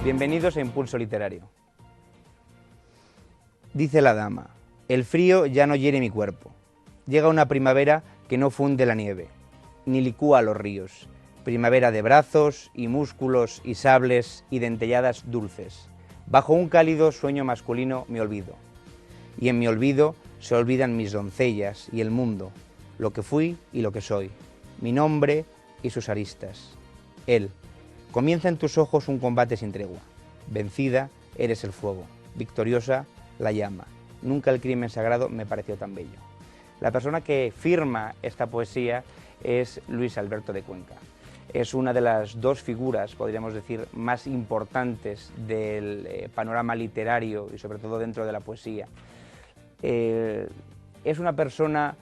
Bienvenidos a Impulso Literario. Dice la dama, el frío ya no hiere mi cuerpo. Llega una primavera que no funde la nieve, ni licúa los ríos. Primavera de brazos y músculos y sables y dentelladas dulces. Bajo un cálido sueño masculino me olvido. Y en mi olvido se olvidan mis doncellas y el mundo, lo que fui y lo que soy, mi nombre y sus aristas. Él. Comienza en tus ojos un combate sin tregua. Vencida, eres el fuego. Victoriosa, la llama. Nunca el crimen sagrado me pareció tan bello. La persona que firma esta poesía es Luis Alberto de Cuenca. Es una de las dos figuras, podríamos decir, más importantes del panorama literario y sobre todo dentro de la poesía. Es una persona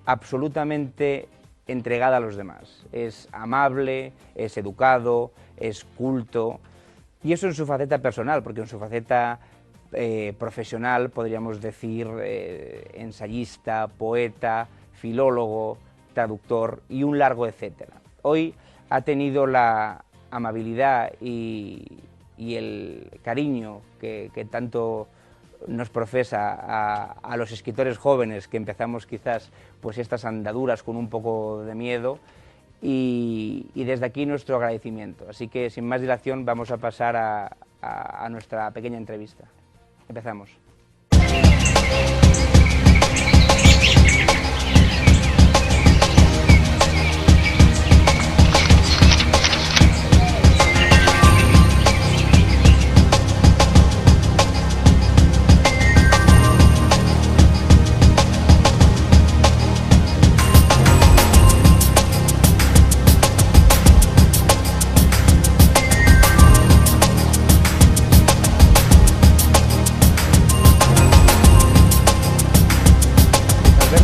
absolutamente entregada a los demás. Es amable, es educado, es culto, y eso en su faceta personal, porque en su faceta profesional podríamos decir ensayista, poeta, filólogo, traductor y un largo etcétera. Hoy ha tenido la amabilidad y el cariño que tanto nos profesa a los escritores jóvenes que empezamos quizás pues estas andaduras con un poco de miedo y desde aquí nuestro agradecimiento. Así que sin más dilación vamos a pasar a nuestra pequeña entrevista. Empezamos.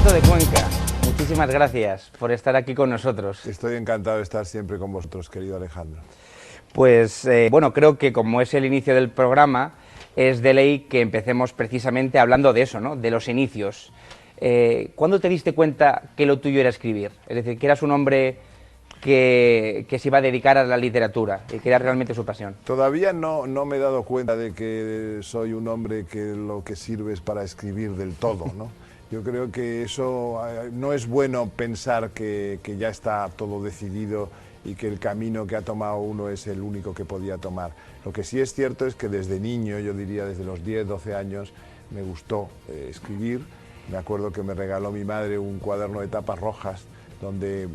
De Cuenca, muchísimas gracias por estar aquí con nosotros. Estoy encantado de estar siempre con vosotros, querido Alejandro. Pues bueno, creo que como es el inicio del programa, es de ley que empecemos precisamente hablando de eso, ¿no? De los inicios. ¿Cuándo te diste cuenta que lo tuyo era escribir? Es decir, que eras un hombre que se iba a dedicar a la literatura y que era realmente su pasión. Todavía no me he dado cuenta de que soy un hombre que lo que sirve es para escribir del todo, ¿no? Yo creo que eso no es bueno pensar que ya está todo decidido y que el camino que ha tomado uno es el único que podía tomar. Lo que sí es cierto es que desde niño, yo diría desde los 10, 12 años, me gustó escribir. Me acuerdo que me regaló mi madre un cuaderno de tapas rojas donde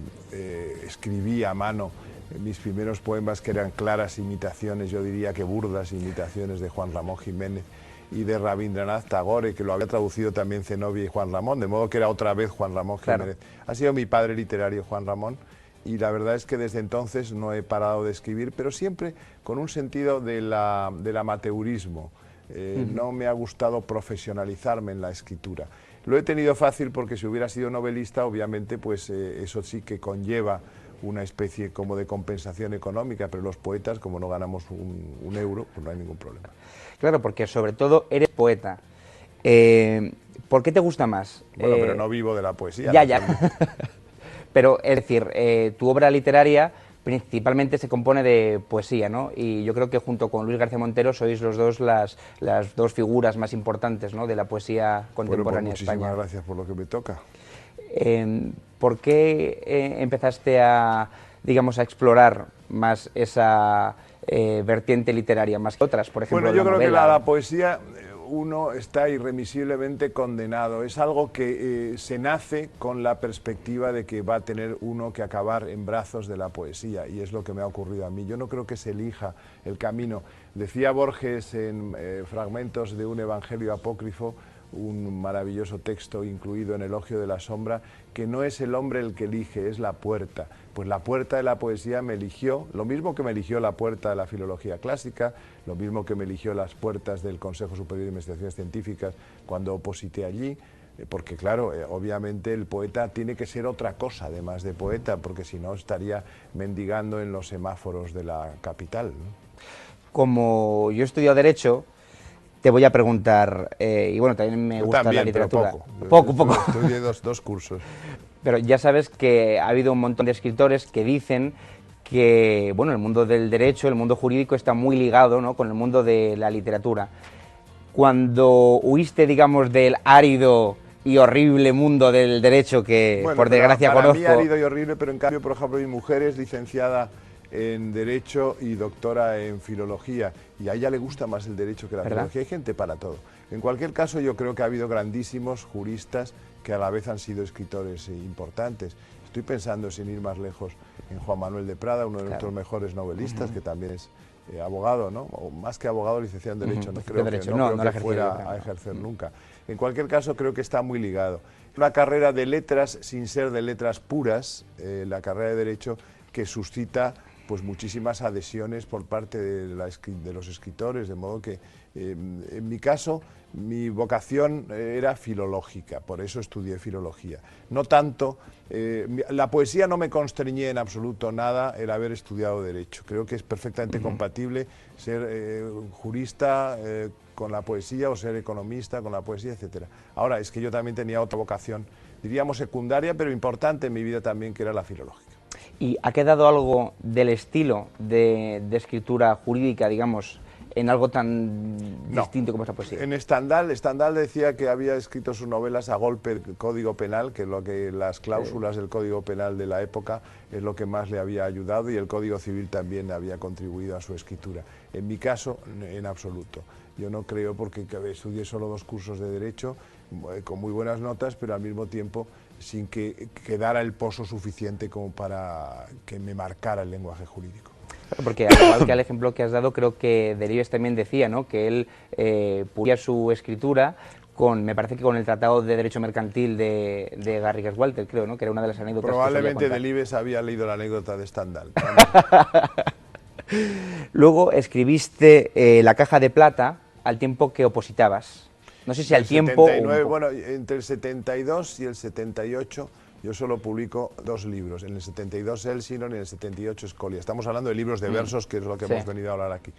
escribí a mano mis primeros poemas, que eran claras imitaciones, yo diría que burdas imitaciones de Juan Ramón Jiménez y de Rabindranath Tagore, que lo había traducido también Zenobia y Juan Ramón, de modo que era otra vez Juan Ramón Jiménez. Claro. Ha sido mi padre literario, Juan Ramón, y la verdad es que desde entonces no he parado de escribir, pero siempre con un sentido del amateurismo. No me ha gustado profesionalizarme en la escritura. Lo he tenido fácil porque si hubiera sido novelista, obviamente, pues eso sí que conlleva una especie como de compensación económica, pero los poetas, como no ganamos un euro, pues no hay ningún problema. Claro, porque sobre todo eres poeta. ¿Por qué te gusta más? Bueno, pero no vivo de la poesía. Ya. Pero, es decir, tu obra literaria principalmente se compone de poesía, ¿no? Y yo creo que junto con Luis García Montero sois los dos las dos figuras más importantes, ¿no?, de la poesía contemporánea en España. Muchísimas gracias por lo que me toca. ¿Por qué empezaste a, digamos, a explorar más esa vertiente literaria, más que otras, por ejemplo? Bueno, yo creo que la poesía, uno está irremisiblemente condenado. Es algo que se nace con la perspectiva de que va a tener uno que acabar en brazos de la poesía, y es lo que me ha ocurrido a mí. Yo no creo que se elija el camino. Decía Borges en fragmentos de un evangelio apócrifo, un maravilloso texto incluido en Elogio de la Sombra, que no es el hombre el que elige, es la puerta. Pues la puerta de la poesía me eligió, lo mismo que me eligió la puerta de la filología clásica, lo mismo que me eligió las puertas del Consejo Superior de Investigaciones Científicas cuando oposité allí, porque claro, obviamente el poeta tiene que ser otra cosa además de poeta, porque si no estaría mendigando en los semáforos de la capital, ¿no? Como yo he estudiado Derecho, te voy a preguntar, y bueno, también me gusta también, la literatura. Poco. Estudié dos cursos. Pero ya sabes que ha habido un montón de escritores que dicen que, bueno, el mundo del derecho, el mundo jurídico está muy ligado, ¿no?, con el mundo de la literatura. Cuando huiste, digamos, del árido y horrible mundo del derecho que, Bueno, por pero desgracia, para conozco... mí árido y horrible, pero en cambio, por ejemplo, mi mujer es licenciada en Derecho y doctora en Filología, y a ella le gusta más el Derecho que la ¿Verdad? Filología. Hay gente para todo. En cualquier caso, yo creo que ha habido grandísimos juristas que a la vez han sido escritores importantes. Estoy pensando, sin ir más lejos, en Juan Manuel de Prada, uno de nuestros mejores novelistas, que también es abogado, ¿no? O más que abogado, licenciado en Derecho. No creo que fuera a ejercer nunca. En cualquier caso, creo que está muy ligado. Una carrera de letras, sin ser de letras puras, la carrera de Derecho, que suscita pues muchísimas adhesiones por parte de los escritores, de modo que en mi caso mi vocación era filológica, por eso estudié filología. No tanto, la poesía no me constreñía en absoluto nada el haber estudiado Derecho. Creo que es perfectamente compatible ser jurista con la poesía o ser economista con la poesía, etc. Ahora, es que yo también tenía otra vocación, diríamos secundaria, pero importante en mi vida también, que era la filológica. ¿Y ha quedado algo del estilo de escritura jurídica, digamos, en algo tan distinto como es la poesía? En Stendhal decía que había escrito sus novelas a golpe del Código Penal, que es lo que las cláusulas del Código Penal de la época es lo que más le había ayudado, y el Código Civil también había contribuido a su escritura. En mi caso, en absoluto. Yo no creo, porque estudié solo 2 cursos de Derecho, con muy buenas notas, pero al mismo tiempo sin que quedara el pozo suficiente como para que me marcara el lenguaje jurídico. Porque al igual que al ejemplo que has dado, creo que Delibes también decía, ¿no?, que él pulía su escritura con, me parece que con el Tratado de Derecho Mercantil de Garrigues Walter, creo, ¿no?, que era una de las anécdotas. Probablemente Delibes había leído la anécdota de Stendhal. Luego escribiste La caja de plata al tiempo que opositabas. No sé si al tiempo... 79, bueno, entre el 72 y el 78 yo solo publico 2 libros. En el 72 Elsinore y en el 78 Scolia. Estamos hablando de libros de versos, que es lo que hemos venido a hablar aquí.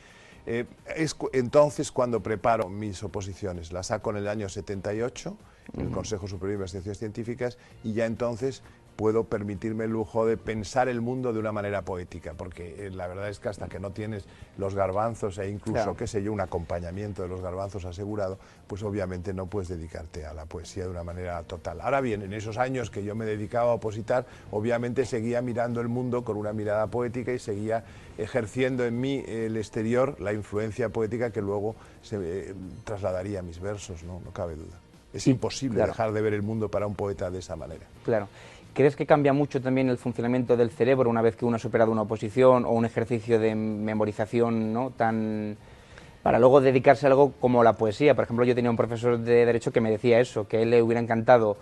Es entonces cuando preparo mis oposiciones. Las saco en el año 78, en el Consejo Superior de Investigaciones Científicas, y ya entonces puedo permitirme el lujo de pensar el mundo de una manera poética, porque la verdad es que hasta que no tienes los garbanzos e incluso, qué sé yo, un acompañamiento de los garbanzos asegurado, pues obviamente no puedes dedicarte a la poesía de una manera total. Ahora bien, en esos años que yo me dedicaba a opositar, obviamente seguía mirando el mundo con una mirada poética y seguía ejerciendo en mí el exterior, la influencia poética que luego se trasladaría a mis versos, no cabe duda. Es imposible dejar de ver el mundo para un poeta de esa manera. Claro. ¿Crees que cambia mucho también el funcionamiento del cerebro una vez que uno ha superado una oposición o un ejercicio de memorización, ¿no?, tan... para luego dedicarse a algo como la poesía? Por ejemplo, yo tenía un profesor de Derecho que me decía eso, que a él le hubiera encantado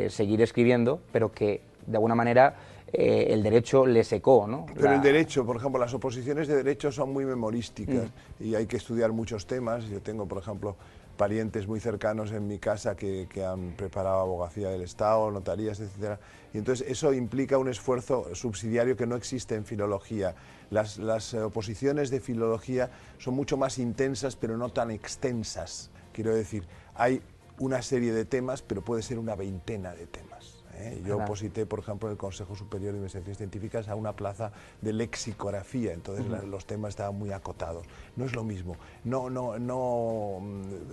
seguir escribiendo, pero que de alguna manera el Derecho le secó, ¿no? Pero el Derecho, por ejemplo, las oposiciones de Derecho son muy memorísticas y hay que estudiar muchos temas. Yo tengo, por ejemplo, parientes muy cercanos en mi casa que han preparado abogacía del Estado, notarías, etcétera. Y entonces eso implica un esfuerzo subsidiario que no existe en filología. Las oposiciones de filología son mucho más intensas, pero no tan extensas. Quiero decir, hay una serie de temas, pero puede ser una veintena de temas. Yo oposité, por ejemplo, en el Consejo Superior de Investigaciones Científicas a una plaza de lexicografía, entonces los temas estaban muy acotados. No es lo mismo, no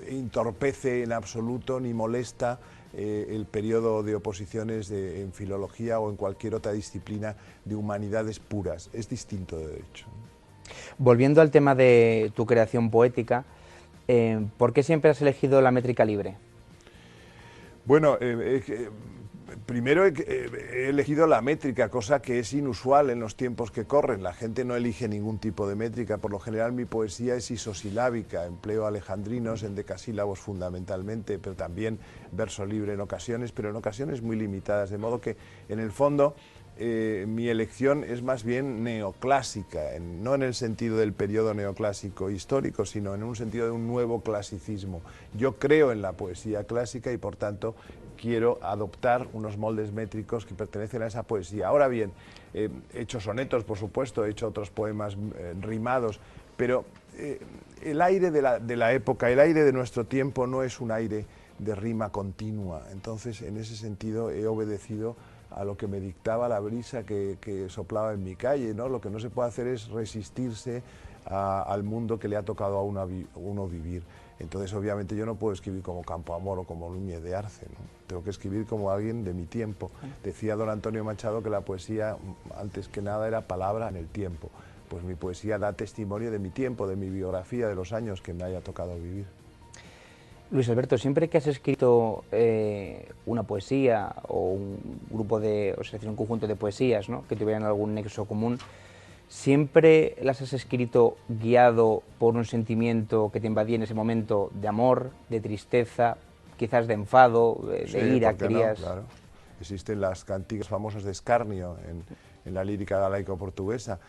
entorpece en absoluto ni molesta el periodo de oposiciones en filología o en cualquier otra disciplina de humanidades puras. Es distinto de Derecho. Volviendo al tema de tu creación poética, ¿por qué siempre has elegido la métrica libre? Bueno, primero he elegido la métrica, cosa que es inusual en los tiempos que corren. La gente no elige ningún tipo de métrica. Por lo general mi poesía es isosilábica, empleo alejandrinos, endecasílabos fundamentalmente, pero también verso libre en ocasiones, pero en ocasiones muy limitadas. De modo que, en el fondo, mi elección es más bien neoclásica, no en el sentido del periodo neoclásico histórico, sino en un sentido de un nuevo clasicismo. Yo creo en la poesía clásica y, por tanto, quiero adoptar unos moldes métricos que pertenecen a esa poesía. Ahora bien, he hecho sonetos, por supuesto, he hecho otros poemas rimados, pero el aire de la época, el aire de nuestro tiempo no es un aire de rima continua. Entonces, en ese sentido, he obedecido a lo que me dictaba la brisa que soplaba en mi calle, ¿no? Lo que no se puede hacer es resistirse al mundo que le ha tocado a uno vivir. Entonces, obviamente, yo no puedo escribir como Campoamor o como Núñez de Arce, ¿no? Tengo que escribir como alguien de mi tiempo. Decía don Antonio Machado que la poesía, antes que nada, era palabra en el tiempo. Pues mi poesía da testimonio de mi tiempo, de mi biografía, de los años que me haya tocado vivir. Luis Alberto, siempre que has escrito una poesía o un grupo de, o sea, un conjunto de poesías, ¿no?, que tuvieran algún nexo común, ¿siempre las has escrito guiado por un sentimiento que te invadía en ese momento de amor, de tristeza, quizás de enfado, de ira, querías? No, claro. Existen las cantigas famosas de Escarnio en la lírica galaico-portuguesa.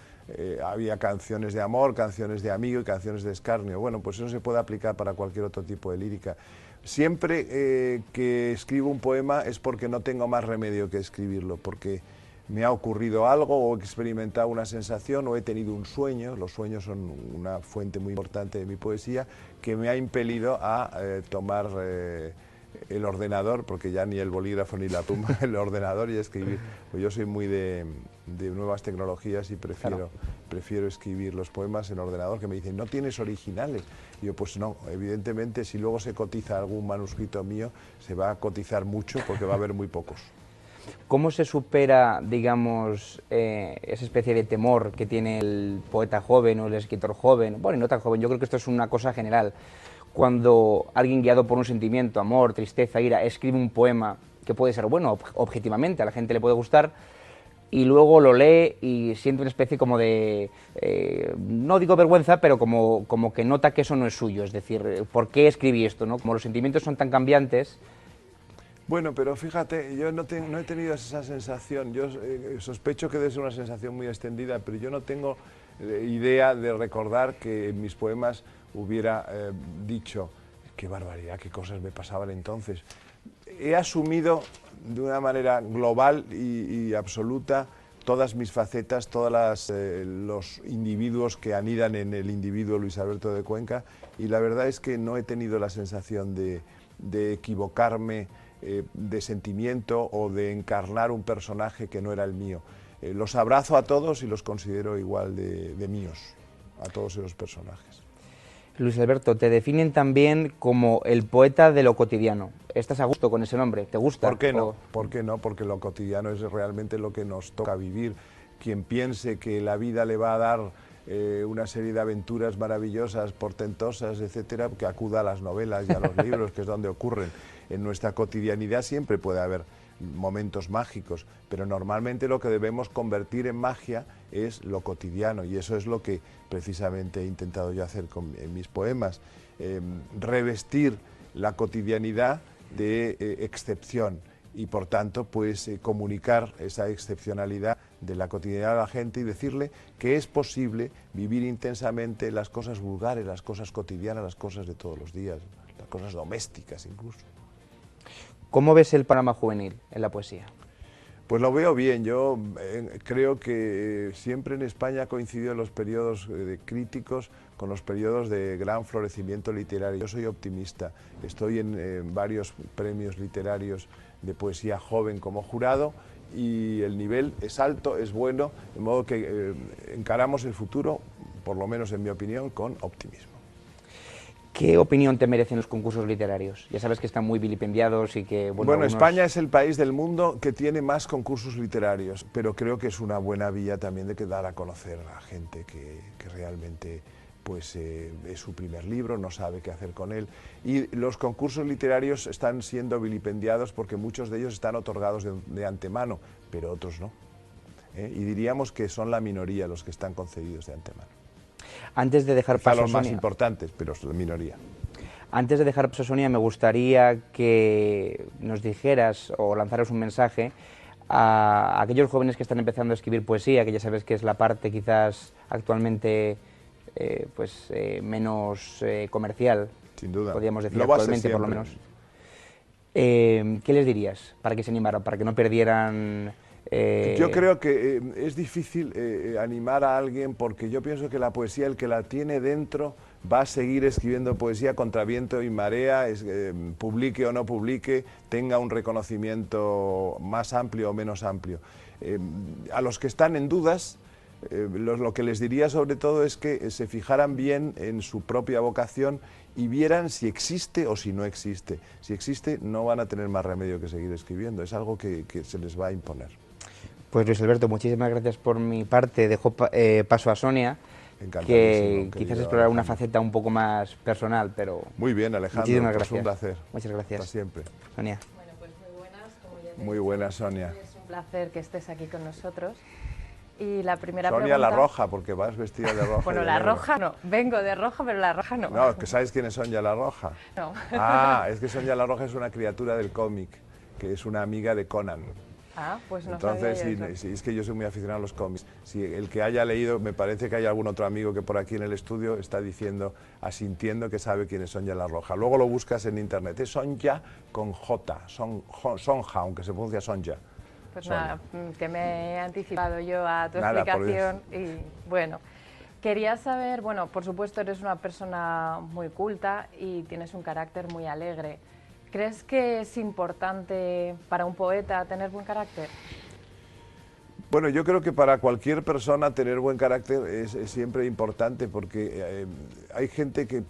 Había canciones de amor, canciones de amigo y canciones de escarnio. Bueno, pues eso se puede aplicar para cualquier otro tipo de lírica. Siempre que escribo un poema es porque no tengo más remedio que escribirlo, porque me ha ocurrido algo o he experimentado una sensación o he tenido un sueño. Los sueños son una fuente muy importante de mi poesía, que me ha impelido a tomar el ordenador, porque ya ni el bolígrafo ni la pluma, el ordenador, y escribir. Pues yo soy muy de nuevas tecnologías y prefiero escribir los poemas en ordenador, que me dicen, ¿no tienes originales? Y yo, pues no, evidentemente, si luego se cotiza algún manuscrito mío, se va a cotizar mucho porque va a haber muy pocos. ¿Cómo se supera, digamos, esa especie de temor que tiene el poeta joven o el escritor joven? Bueno, y no tan joven, yo creo que esto es una cosa general. Cuando alguien guiado por un sentimiento, amor, tristeza, ira, escribe un poema que puede ser bueno objetivamente, a la gente le puede gustar, y luego lo lee y siente una especie como de, no digo vergüenza, pero como que nota que eso no es suyo, es decir, ¿por qué escribí esto, no? Como los sentimientos son tan cambiantes. Bueno, pero fíjate, yo no he tenido esa sensación. Yo sospecho que debe ser una sensación muy extendida, pero yo no tengo idea de recordar que en mis poemas hubiera dicho, qué barbaridad, qué cosas me pasaban entonces. He asumido de una manera global y absoluta todas mis facetas, todos los individuos que anidan en el individuo Luis Alberto de Cuenca, y la verdad es que no he tenido la sensación de equivocarme de sentimiento o de encarnar un personaje que no era el mío. Los abrazo a todos y los considero igual de míos, a todos esos personajes. Luis Alberto, te definen también como el poeta de lo cotidiano. ¿Estás a gusto con ese nombre? ¿Te gusta? ¿Por qué no? ¿Por qué no? Porque lo cotidiano es realmente lo que nos toca vivir. Quien piense que la vida le va a dar una serie de aventuras maravillosas, portentosas, etcétera, que acuda a las novelas y a los libros, que es donde ocurren. En nuestra cotidianidad siempre puede haber momentos mágicos, pero normalmente lo que debemos convertir en magia es lo cotidiano, y eso es lo que precisamente he intentado yo hacer en mis poemas, revestir la cotidianidad de excepción y por tanto pues comunicar esa excepcionalidad de la cotidianidad a la gente y decirle que es posible vivir intensamente las cosas vulgares, las cosas cotidianas, las cosas de todos los días, las cosas domésticas incluso. ¿Cómo ves el panorama juvenil en la poesía? Pues lo veo bien. Yo creo que siempre en España ha coincidido los periodos críticos con los periodos de gran florecimiento literario. Yo soy optimista. Estoy en varios premios literarios de poesía joven como jurado y el nivel es alto, es bueno, de modo que encaramos el futuro, por lo menos en mi opinión, con optimismo. ¿Qué opinión te merecen los concursos literarios? Ya sabes que están muy vilipendiados y que... Bueno, algunos... España es el país del mundo que tiene más concursos literarios, pero creo que es una buena vía también de dar a conocer a gente que realmente pues, es su primer libro, no sabe qué hacer con él. Y los concursos literarios están siendo vilipendiados porque muchos de ellos están otorgados de antemano, pero otros no. Y diríamos que son la minoría los que están concedidos de antemano. Antes de dejar paso, los más importantes, pero es la minoría. Antes de dejar paso, Sonia, me gustaría que nos dijeras o lanzaras un mensaje a aquellos jóvenes que están empezando a escribir poesía, que ya sabes que es la parte quizás actualmente menos comercial, sin duda, podríamos decir actualmente por lo menos. ¿Qué les dirías para que se animaran, para que no perdieran Yo creo que es difícil animar a alguien, porque yo pienso que la poesía, el que la tiene dentro, va a seguir escribiendo poesía contra viento y marea, publique o no publique, tenga un reconocimiento más amplio o menos amplio. A los que están en dudas, lo que les diría sobre todo es que se fijaran bien en su propia vocación y vieran si existe o si no existe. Si existe, no van a tener más remedio que seguir escribiendo, es algo que se les va a imponer. Pues Luis Alberto, muchísimas gracias por mi parte. Dejo paso a Sonia, que quizás explorar una faceta un poco más personal, pero... Muy bien, Alejandro, muchísimas pues gracias. un placer. Muchas gracias. Hasta siempre. Sonia. Bueno, pues muy buenas, como ya te Muy he buenas, dicho, Sonia. Es un placer que estés aquí con nosotros. Y la primera Sonia pregunta... la roja, porque vas vestida de roja. Bueno, y de la negro. roja no, vengo de roja, pero la roja no. No, que ¿sabes quién es Sonia la roja? No. Ah, es que Sonia la roja es una criatura del cómic, que es una amiga de Conan. Ah, pues no Entonces, sabía yo eso. sí, es que yo soy muy aficionado a los cómics. Si el que haya leído, me parece que hay algún otro amigo que por aquí en el estudio está diciendo, asintiendo que sabe quién es Sonia la Roja. Luego lo buscas en internet, es Sonja con J, Sonja, aunque se pronuncia Sonja. Pues Sonia. nada, que me he anticipado yo a tu Nada, por explicación y bueno, quería saber, bueno, por supuesto eres una persona muy culta y tienes un carácter muy alegre. ¿Crees que es importante para un poeta tener buen carácter? Bueno, yo creo que para cualquier persona tener buen carácter es siempre importante, porque hay gente que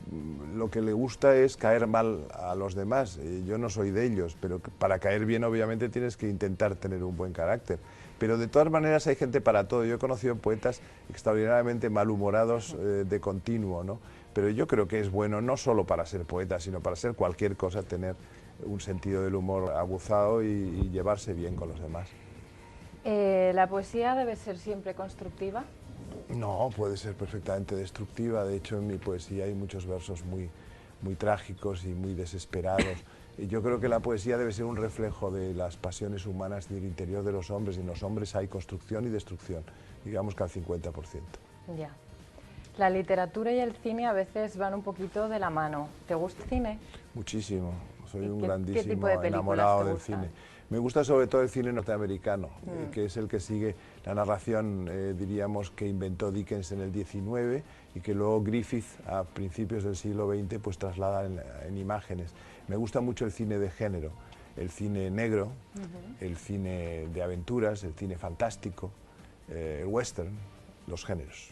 lo que le gusta es caer mal a los demás. Yo no soy de ellos, pero para caer bien obviamente tienes que intentar tener un buen carácter. Pero de todas maneras hay gente para todo. Yo he conocido poetas extraordinariamente malhumorados de continuo, ¿no? Pero yo creo que es bueno no solo para ser poeta, sino para ser cualquier cosa, tener un sentido del humor aguzado y llevarse bien con los demás. ¿La poesía debe ser siempre constructiva? No, puede ser perfectamente destructiva. De hecho, en mi poesía hay muchos versos muy trágicos y muy desesperados. Y yo creo que la poesía debe ser un reflejo de las pasiones humanas del interior de los hombres. Y en los hombres hay construcción y destrucción, digamos que al 50%. Ya. La literatura y el cine a veces van un poquito de la mano. ¿Te gusta el cine? Muchísimo. Soy un ¿Qué grandísimo tipo de películas enamorado te del gustan? cine. Me gusta sobre todo el cine norteamericano, que es el que sigue la narración, diríamos, que inventó Dickens en el 19 y que luego Griffith a principios del siglo XX pues traslada en imágenes. Me gusta mucho el cine de género, el cine negro, el cine de aventuras, el cine fantástico, el western, los géneros.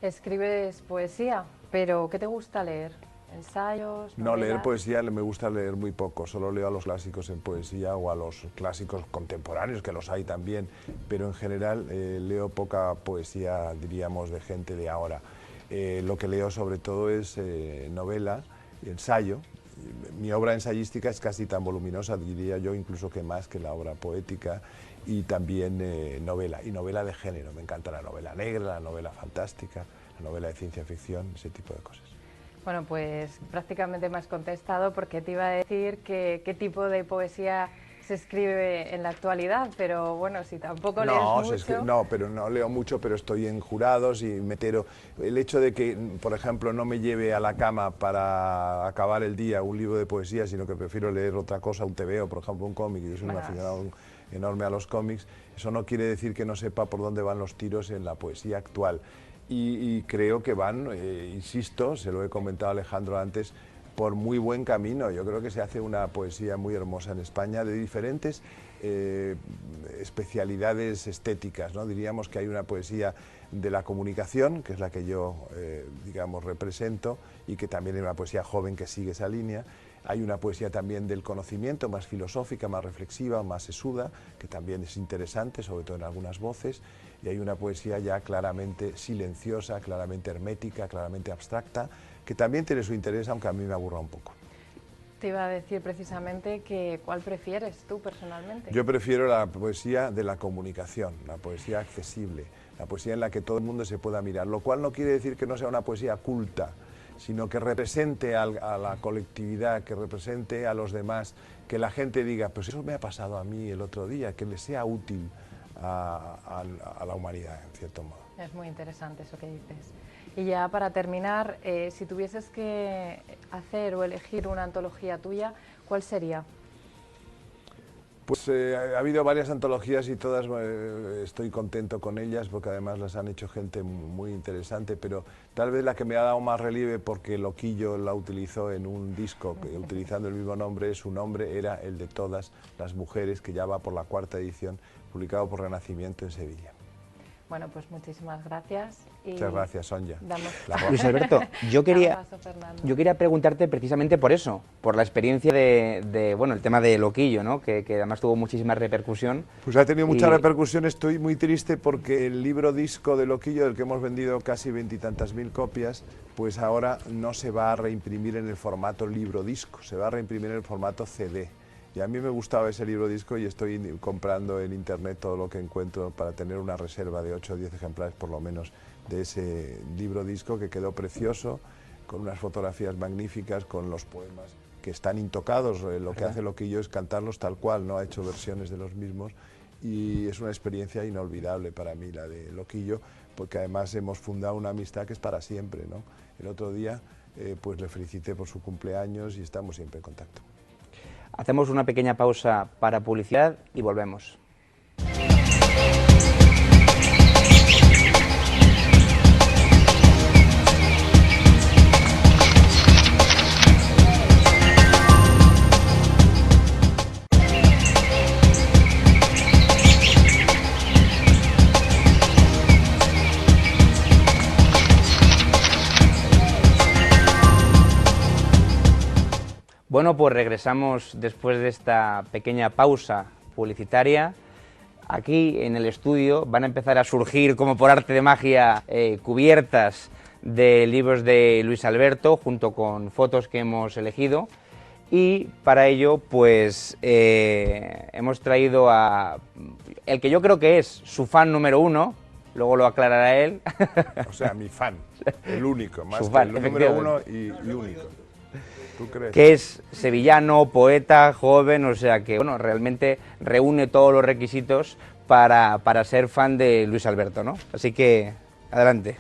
Escribes poesía, pero ¿qué te gusta leer? ¿Ensayos? No, leer novelas? poesía me gusta leer muy poco, solo leo a los clásicos en poesía o a los clásicos contemporáneos, que los hay también, pero en general leo poca poesía, diríamos, de gente de ahora. Lo que leo sobre todo es novela y ensayo. Mi obra ensayística es casi tan voluminosa, diría yo, incluso que más que la obra poética, y también novela, y novela de género. Me encanta la novela negra, la novela fantástica, la novela de ciencia ficción, ese tipo de cosas. Bueno, pues prácticamente me has contestado porque te iba a decir qué tipo de poesía se escribe en la actualidad, pero bueno, si tampoco lees mucho... No, pero no leo mucho, pero estoy en jurados y me entero. El hecho de que, por ejemplo, no me lleve a la cama para acabar el día un libro de poesía, sino que prefiero leer otra cosa, un TVO, por ejemplo, un cómic, y yo soy un aficionado enorme a los cómics, eso no quiere decir que no sepa por dónde van los tiros en la poesía actual. Y creo que van, insisto, se lo he comentado a Alejandro antes, por muy buen camino. Yo creo que se hace una poesía muy hermosa en España de diferentes especialidades estéticas, ¿no? Diríamos que hay una poesía de la comunicación, que es la que yo, digamos, represento, y que también es una poesía joven que sigue esa línea. Hay una poesía también del conocimiento, más filosófica, más reflexiva, más sesuda, que también es interesante, sobre todo en algunas voces. Y hay una poesía ya claramente silenciosa, claramente hermética, claramente abstracta, que también tiene su interés, aunque a mí me aburra un poco. Te iba a decir precisamente que ¿cuál prefieres tú personalmente? Yo prefiero la poesía de la comunicación, la poesía accesible, la poesía en la que todo el mundo se pueda mirar, lo cual no quiere decir que no sea una poesía culta, sino que represente a la colectividad, que represente a los demás, que la gente diga, pues eso me ha pasado a mí el otro día, que le sea útil a la humanidad, en cierto modo. Es muy interesante eso que dices. Y ya para terminar, si tuvieses que hacer o elegir una antología tuya, ¿cuál sería? Pues ha habido varias antologías y todas estoy contento con ellas porque además las han hecho gente muy interesante, pero tal vez la que me ha dado más relieve porque Loquillo la utilizó en un disco utilizando el mismo nombre, su nombre era el de Todas las mujeres, que ya va por la 4ª edición, publicado por Renacimiento en Sevilla. Bueno, pues muchísimas gracias. Y muchas gracias, Sonia. Luis Alberto, yo quería preguntarte precisamente por eso, por la experiencia bueno, el tema de Loquillo, ¿no? Que además tuvo muchísima repercusión. Pues ha tenido mucha repercusión, estoy muy triste porque el libro disco de Loquillo, del que hemos vendido casi 20 y tantas mil copias, pues ahora no se va a reimprimir en el formato libro disco, se va a reimprimir en el formato CD. Y a mí me gustaba ese libro disco y estoy comprando en internet todo lo que encuentro para tener una reserva de 8 o 10 ejemplares por lo menos de ese libro disco, que quedó precioso, con unas fotografías magníficas, con los poemas que están intocados. Lo que hace Loquillo es cantarlos tal cual, no ha hecho versiones de los mismos, y es una experiencia inolvidable para mí la de Loquillo, porque además hemos fundado una amistad que es para siempre, ¿no? El otro día pues le felicité por su cumpleaños y estamos siempre en contacto. Hacemos una pequeña pausa para publicidad y volvemos. Bueno, pues regresamos después de esta pequeña pausa publicitaria. Aquí en el estudio van a empezar a surgir, como por arte de magia, cubiertas de libros de Luis Alberto, junto con fotos que hemos elegido. Y para ello, pues hemos traído a el que yo creo que es su fan número 1, luego lo aclarará él. O sea, mi fan, el único, más que el número 1 y único. ¿Tú crees? Que es sevillano, poeta, joven, o sea que bueno, realmente reúne todos los requisitos para ser fan de Luis Alberto, ¿no? Así que, adelante.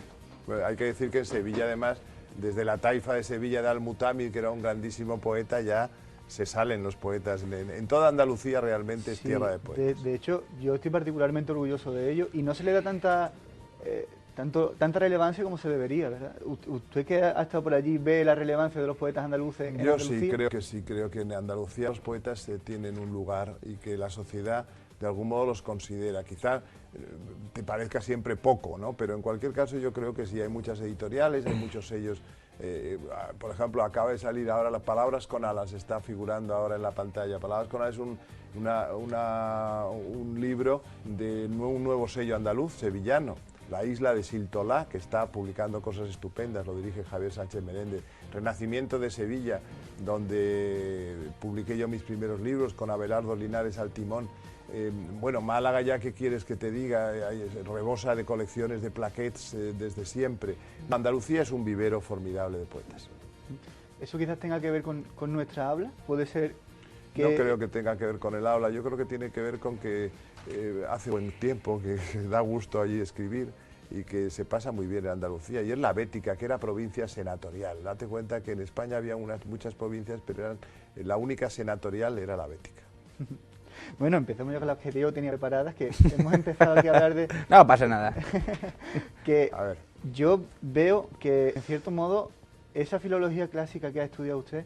Bueno, hay que decir que en Sevilla, además, desde la taifa de Sevilla de Al-Mutamid, que era un grandísimo poeta, ya se salen los poetas. En toda Andalucía realmente es tierra de poetas. De hecho, yo estoy particularmente orgulloso de ello y no se le da tanta relevancia como se debería, ¿verdad? Usted que ha estado por allí, ¿ve la relevancia de los poetas andaluces en Andalucía? Sí, creo que en Andalucía los poetas tienen un lugar y que la sociedad de algún modo los considera. Quizá te parezca siempre poco, ¿no? Pero en cualquier caso yo creo que sí, hay muchas editoriales, hay muchos sellos. Por ejemplo, acaba de salir ahora Las Palabras con Alas, está figurando ahora en la pantalla. Palabras con Alas es un libro de un nuevo sello andaluz, sevillano, La Isla de Siltolá, que está publicando cosas estupendas, lo dirige Javier Sánchez Meléndez. Renacimiento de Sevilla, donde publiqué yo mis primeros libros con Abelardo Linares al timón. Bueno, Málaga, ya que quieres que te diga, rebosa de colecciones de plaquettes desde siempre. Andalucía es un vivero formidable de poetas. ¿Eso quizás tenga que ver con nuestra habla? ¿Puede ser que...? No creo que tenga que ver con el habla, yo creo que tiene que ver con que hace buen tiempo, que da gusto allí escribir y que se pasa muy bien en Andalucía. Y es la Bética, que era provincia senatorial. Date cuenta que en España había muchas provincias, pero la única senatorial era la Bética. Bueno, empezamos ya con las que yo tenía preparadas, que hemos empezado aquí a hablar de... No pasa nada. Que a ver. Yo veo que, en cierto modo, esa filología clásica que ha estudiado usted,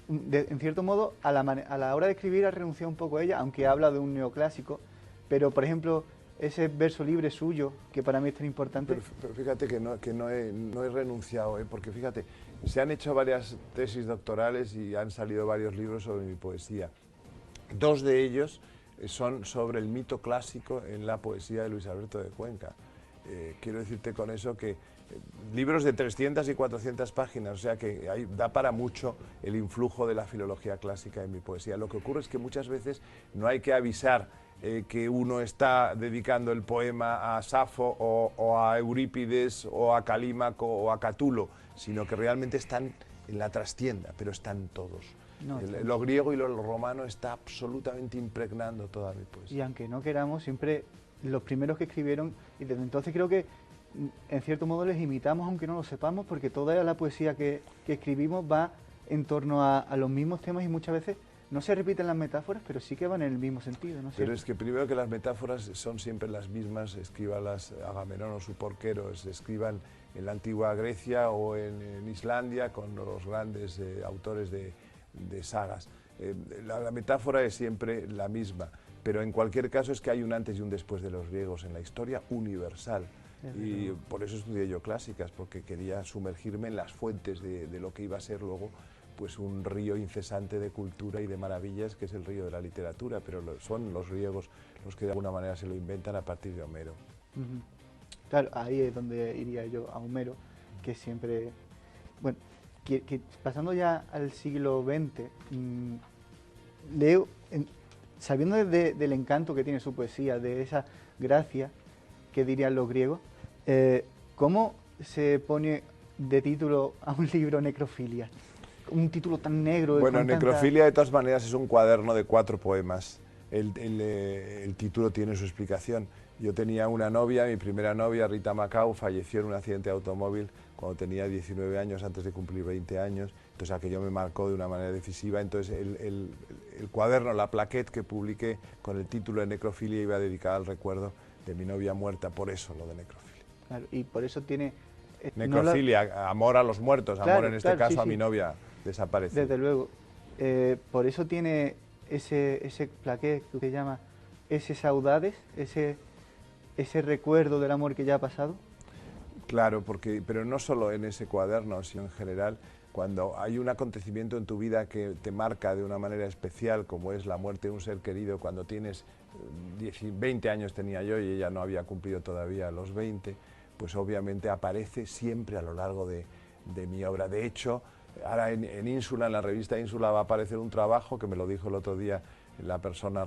en cierto modo, a la hora de escribir ha renunciado un poco a ella, aunque habla de un neoclásico, pero, por ejemplo, ese verso libre suyo, que para mí es tan importante... Pero fíjate que no he renunciado, porque fíjate, se han hecho varias tesis doctorales y han salido varios libros sobre mi poesía. Dos de ellos son sobre el mito clásico en la poesía de Luis Alberto de Cuenca. Quiero decirte con eso que libros de 300 y 400 páginas, o sea que da para mucho el influjo de la filología clásica en mi poesía. Lo que ocurre es que muchas veces no hay que avisar que uno está dedicando el poema a Safo o a Eurípides o a Calímaco o a Catulo, sino que realmente están en la trastienda, pero están todos. No, lo griego y lo romano está absolutamente impregnando toda mi poesía. Y aunque no queramos, siempre los primeros que escribieron, y desde entonces creo que en cierto modo les imitamos aunque no lo sepamos, porque toda la poesía que escribimos va en torno a los mismos temas y muchas veces no se repiten las metáforas, pero sí que van en el mismo sentido, ¿no? Pero es que primero que las metáforas son siempre las mismas, escríbalas Agamenón o su porquero, se escriban en la antigua Grecia o en Islandia con los grandes autores de sagas. La metáfora es siempre la misma, pero en cualquier caso es que hay un antes y un después de los griegos en la historia universal. Y por eso estudié yo clásicas, porque quería sumergirme en las fuentes de lo que iba a ser luego pues un río incesante de cultura y de maravillas, que es el río de la literatura, pero son los griegos los que de alguna manera se lo inventan a partir de Homero. Claro, ahí es donde iría yo, a Homero, que siempre... Bueno, pasando ya al siglo XX, leo, sabiendo del encanto que tiene su poesía, de esa gracia que dirían los griegos, ¿cómo se pone de título a un libro Necrofilia? Un título tan negro. Bueno, Necrofilia de todas maneras es un cuaderno de 4 poemas. El título tiene su explicación. Yo tenía una novia, mi primera novia, Rita Macau, falleció en un accidente de automóvil cuando tenía 19 años, antes de cumplir 20 años, entonces aquello me marcó de una manera decisiva. Entonces el cuaderno, la plaquette que publiqué con el título de Necrofilia iba dedicada al recuerdo de mi novia muerta, por eso lo de Necrofilia. Claro, y por eso tiene... Necrofilia, amor a los muertos, claro, amor en este caso sí, a mi novia desaparecida. Desde luego. Por eso tiene ese plaqué que se llama ese saudades, ese recuerdo del amor que ya ha pasado. Claro, pero no solo en ese cuaderno, sino en general, cuando hay un acontecimiento en tu vida que te marca de una manera especial, como es la muerte de un ser querido, cuando tienes 20 años tenía yo y ella no había cumplido todavía los 20, pues obviamente aparece siempre a lo largo de mi obra. De hecho, ahora en Ínsula, en la revista Ínsula, va a aparecer un trabajo que me lo dijo el otro día la persona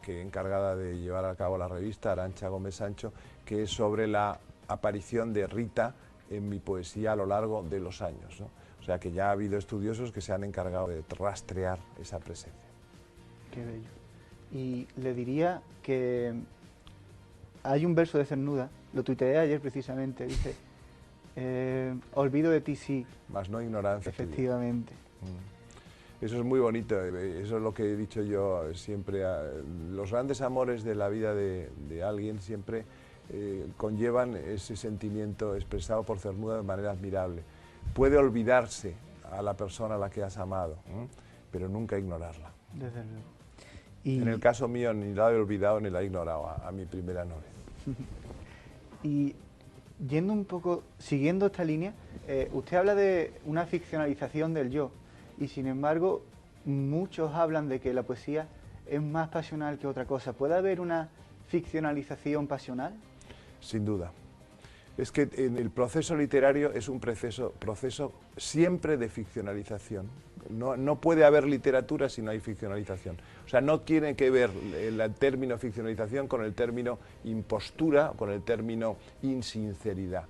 que encargada de llevar a cabo la revista, Arantxa Gómez Sancho, que es sobre la aparición de Rita en mi poesía a lo largo de los años, ¿no? O sea que ya ha habido estudiosos que se han encargado de rastrear esa presencia. Qué bello. Y le diría que hay un verso de Cernuda, lo tuiteé ayer precisamente, dice, olvido de ti sí. Más no ignorancia. Efectivamente. Eso es muy bonito, eso es lo que he dicho yo siempre. Los grandes amores de la vida de alguien siempre conllevan ese sentimiento expresado por Cernuda de manera admirable. Puede olvidarse a la persona a la que has amado, pero nunca ignorarla. Desde luego. En el caso mío ni la he olvidado ni la he ignorado a mi primera novia. Y yendo un poco, siguiendo esta línea, usted habla de una ficcionalización del yo, y sin embargo muchos hablan de que la poesía es más pasional que otra cosa. ¿Puede haber una ficcionalización pasional? Sin duda. Es que en el proceso literario es un proceso siempre de ficcionalización. No puede haber literatura si no hay ficcionalización. O sea, no tiene que ver el término ficcionalización con el término impostura, con el término insinceridad.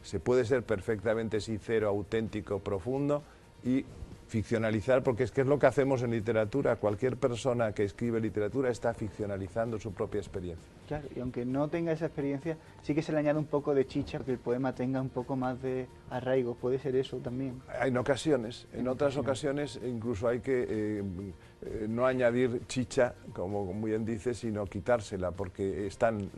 Se puede ser perfectamente sincero, auténtico, profundo y ficcionalizar, porque es que es lo que hacemos en literatura. Cualquier persona que escribe literatura está ficcionalizando su propia experiencia. Claro, y aunque no tenga esa experiencia, sí que se le añade un poco de chicha, que el poema tenga un poco más de arraigo. Puede ser eso también. En ocasiones, en otras ocasiones incluso hay que no añadir chicha, como muy bien dice, sino quitársela, porque es tan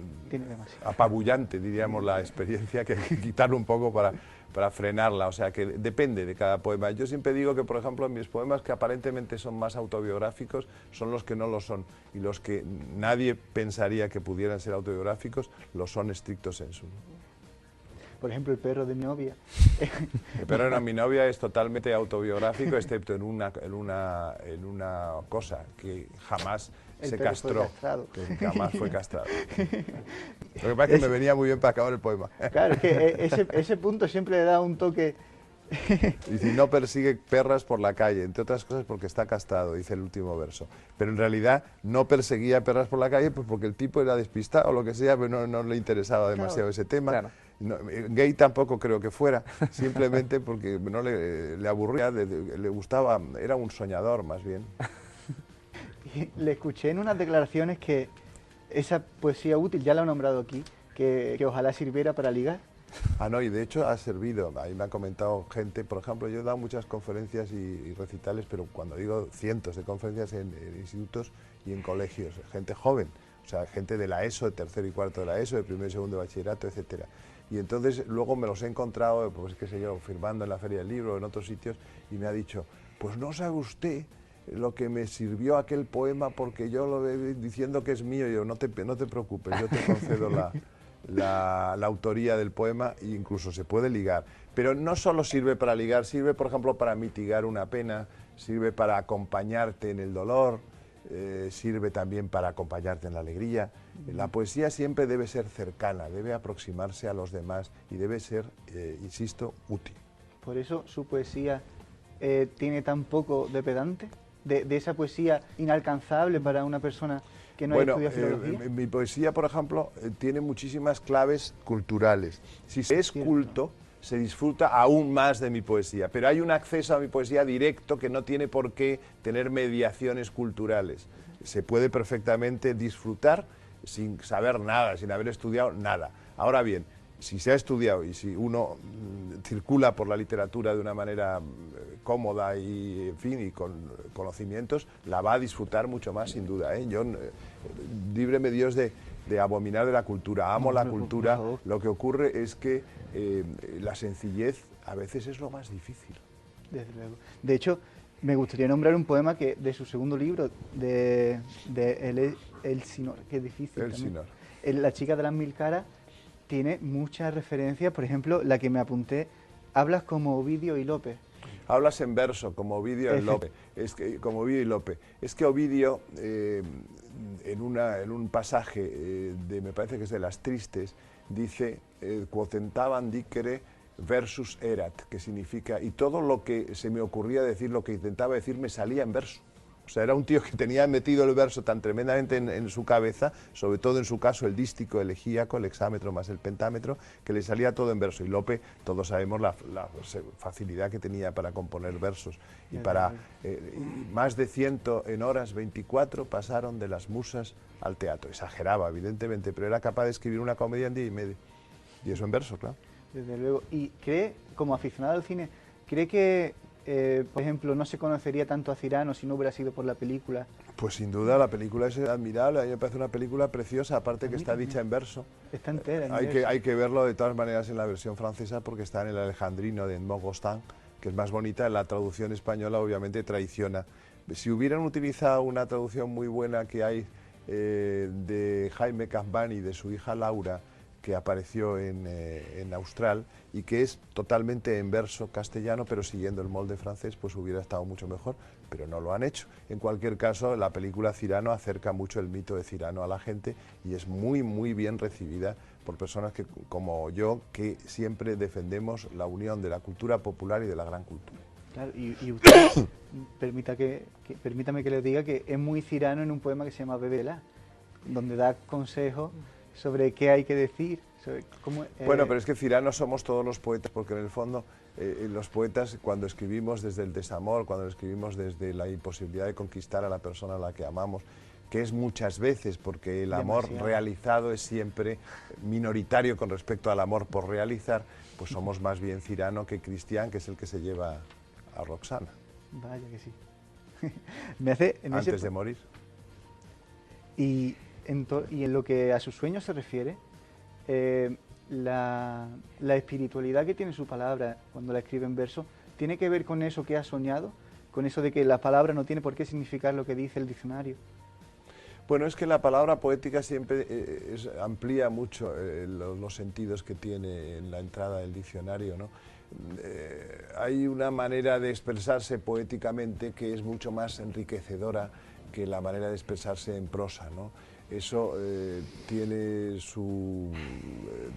apabullante, diríamos, la experiencia, que hay que quitarlo un poco para frenarla. O sea que depende de cada poema. Yo siempre digo que, por ejemplo, mis poemas que aparentemente son más autobiográficos son los que no lo son, y los que nadie pensaría que pudieran ser autobiográficos lo son estricto sensu. Por ejemplo, El perro de mi novia. El perro de mi novia es totalmente autobiográfico, excepto en una cosa, que jamás se castró, que jamás fue castrado. Lo que pasa es que me venía muy bien para acabar el poema. Claro, es que ese punto siempre le da un toque. Y si no persigue perras por la calle, entre otras cosas porque está castrado, dice el último verso. Pero en realidad no perseguía perras por la calle pues porque el tipo era despistado o lo que sea, pero no le interesaba demasiado ese tema. Claro. No, gay tampoco creo que fuera, simplemente porque no le aburría, le gustaba, era un soñador más bien. Le escuché en unas declaraciones que esa poesía útil, ya la he nombrado aquí, que ojalá sirviera para ligar. Ah, no, y de hecho ha servido. Ahí me ha comentado gente, por ejemplo, yo he dado muchas conferencias y recitales, pero cuando digo cientos de conferencias en institutos y en colegios, gente joven, o sea, gente de la ESO, de tercero y cuarto de la ESO, de primero y segundo de bachillerato, etcétera. Y entonces luego me los he encontrado, pues qué sé yo, firmando en la Feria del Libro o en otros sitios, y me ha dicho, pues no sabe usted lo que me sirvió aquel poema porque yo lo veo diciendo que es mío. Y yo, no te preocupes, yo te concedo la autoría del poema e incluso se puede ligar. Pero no solo sirve para ligar, sirve por ejemplo para mitigar una pena, sirve para acompañarte en el dolor, sirve también para acompañarte en la alegría. La poesía siempre debe ser cercana, debe aproximarse a los demás y debe ser, insisto, útil. Por eso su poesía tiene tan poco de pedante, de esa poesía inalcanzable para una persona que no haya estudiado filología. Mi poesía, por ejemplo, tiene muchísimas claves culturales. Si se es culto, se disfruta aún más de mi poesía, pero hay un acceso a mi poesía directo que no tiene por qué tener mediaciones culturales. Se puede perfectamente disfrutar sin saber nada, sin haber estudiado nada. Ahora bien, si se ha estudiado y si uno circula por la literatura de una manera cómoda y, en fin, y con conocimientos, la va a disfrutar mucho más, sin duda, ¿eh? Yo, líbreme Dios de abominar de la cultura, amo la cultura. Lo que ocurre es que la sencillez a veces es lo más difícil. Desde luego. De hecho, me gustaría nombrar un poema que de su segundo libro, de Elsinor, que es difícil. Elsinor. La chica de las mil caras tiene muchas referencias, por ejemplo, la que me apunté, hablas como Ovidio y Lope. Hablas en verso, como Ovidio y Lope. Es que, como Ovidio y Lope. Es que Ovidio, en un pasaje, me parece que es de Las Tristes, dice, quotentaban dicere versus erat, que significa, y todo lo que se me ocurría decir, lo que intentaba decir, me salía en verso. O sea, era un tío que tenía metido el verso tan tremendamente en su cabeza, sobre todo en su caso el dístico, el elegíaco, el hexámetro más el pentámetro, que le salía todo en verso. Y Lope, todos sabemos la facilidad que tenía para componer versos. Y para más de 100 en horas 24 pasaron de las musas al teatro. Exageraba, evidentemente, pero era capaz de escribir una comedia en 10 y medio. Y eso en verso, claro. Desde luego. ¿Y cree, como aficionado al cine, cree que, por ejemplo, no se conocería tanto a Cyrano si no hubiera sido por la película? Pues sin duda, la película es admirable, a mí me parece una película preciosa, aparte que está dicha en verso. Está entera en verso. verso. Hay que verlo de todas maneras en la versión francesa porque está en el Alejandrino de Edmond Rostand, que es más bonita. La traducción española obviamente traiciona. Si hubieran utilizado una traducción muy buena que hay de Jaime Cambani, de su hija Laura, que apareció en Austral y que es totalmente en verso castellano, pero siguiendo el molde francés, pues hubiera estado mucho mejor, pero no lo han hecho. En cualquier caso, la película Cyrano acerca mucho el mito de Cyrano a la gente y es muy, muy bien recibida por personas que, como yo, que siempre defendemos la unión de la cultura popular y de la gran cultura. Claro, y usted, permítame que le diga que es muy Cyrano en un poema que se llama Bebela, donde da consejos sobre qué hay que decir. Sobre cómo, bueno, pero es que Cyrano somos todos los poetas, porque en el fondo los poetas, cuando escribimos desde el desamor, cuando escribimos desde la imposibilidad de conquistar a la persona a la que amamos, que es muchas veces, porque el amor realizado es siempre minoritario con respecto al amor por realizar, pues somos más bien Cyrano que Cristián, que es el que se lleva a Roxana. Vaya que sí. Me hace, antes de morir. Y en lo que a sus sueños se refiere, la espiritualidad que tiene su palabra cuando la escribe en verso, ¿tiene que ver con eso que ha soñado? ¿Con eso de que la palabra no tiene por qué significar lo que dice el diccionario? Bueno, es que la palabra poética siempre amplía mucho los sentidos que tiene en la entrada del diccionario, ¿no? Hay una manera de expresarse poéticamente que es mucho más enriquecedora que la manera de expresarse en prosa, ¿no? Eso tiene su,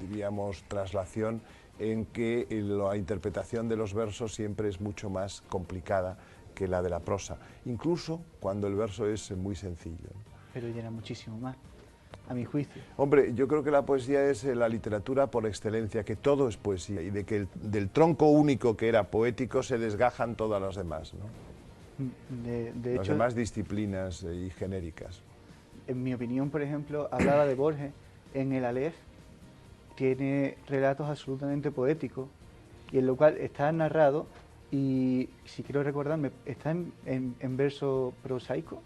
diríamos, traslación en que la interpretación de los versos siempre es mucho más complicada que la de la prosa, incluso cuando el verso es muy sencillo, ¿no? Pero llena muchísimo más, a mi juicio. Hombre, yo creo que la poesía es la literatura por excelencia, que todo es poesía y de que del tronco único que era poético se desgajan todas las demás, ¿no? De las hecho, demás disciplinas y genéricas. En mi opinión, por ejemplo, hablaba de Borges en el Aleph tiene relatos absolutamente poéticos y en lo cual está narrado y, si quiero recordarme, está en verso prosaico.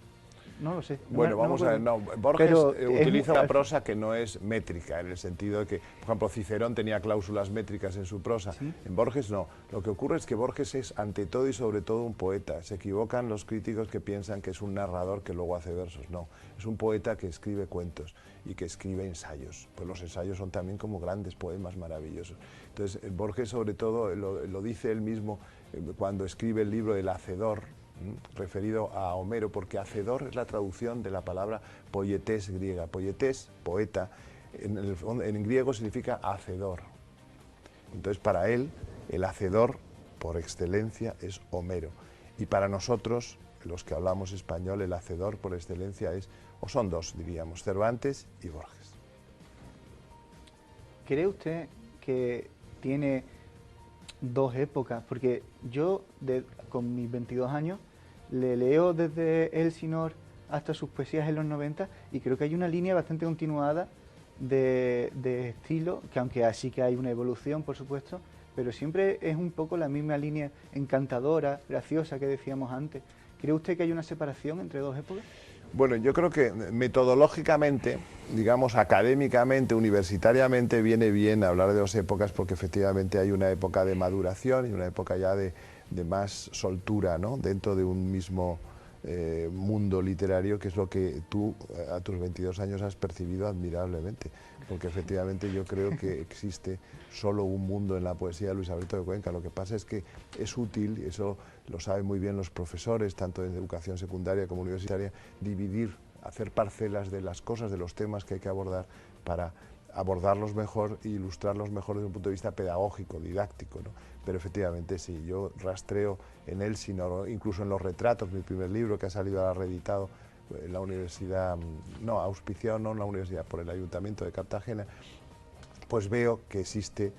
No lo sé. Bueno, vamos a ver, no, Borges utiliza una prosa que no es métrica, en el sentido de que, por ejemplo, Cicerón tenía cláusulas métricas en su prosa, ¿sí? En Borges no. Lo que ocurre es que Borges es ante todo y sobre todo un poeta. Se equivocan los críticos que piensan que es un narrador que luego hace versos, no. Es un poeta que escribe cuentos y que escribe ensayos. Pues los ensayos son también como grandes poemas maravillosos. Entonces, Borges sobre todo, lo dice él mismo cuando escribe el libro El Hacedor, referido a Homero, porque hacedor es la traducción de la palabra poietés griega. Poietés, poeta, en griego significa hacedor. Entonces, para él, el hacedor por excelencia es Homero. Y para nosotros, los que hablamos español, el hacedor por excelencia es, o son dos, diríamos, Cervantes y Borges. ¿Cree usted que tiene dos épocas? Porque yo, con mis 22 años, le leo desde Elsinor hasta sus poesías en los 90 y creo que hay una línea bastante continuada de estilo, que aunque así que hay una evolución, por supuesto, pero siempre es un poco la misma línea encantadora, graciosa que decíamos antes. ¿Cree usted que hay una separación entre dos épocas? Bueno, yo creo que metodológicamente, digamos académicamente, universitariamente, viene bien hablar de dos épocas porque efectivamente hay una época de maduración y una época ya de más soltura, ¿no?, dentro de un mismo mundo literario, que es lo que tú a tus 22 años has percibido admirablemente, porque efectivamente yo creo que existe solo un mundo en la poesía de Luis Alberto de Cuenca. Lo que pasa es que es útil, y eso lo saben muy bien los profesores, tanto en educación secundaria como universitaria, dividir, hacer parcelas de las cosas, de los temas que hay que abordar para abordarlos mejor e ilustrarlos mejor desde un punto de vista pedagógico, didáctico, ¿no? Pero efectivamente sí, yo rastreo en él, sino incluso en los retratos, mi primer libro que ha salido ahora reeditado en la universidad, no, auspiciado no en la universidad, por el Ayuntamiento de Cartagena, pues veo que existe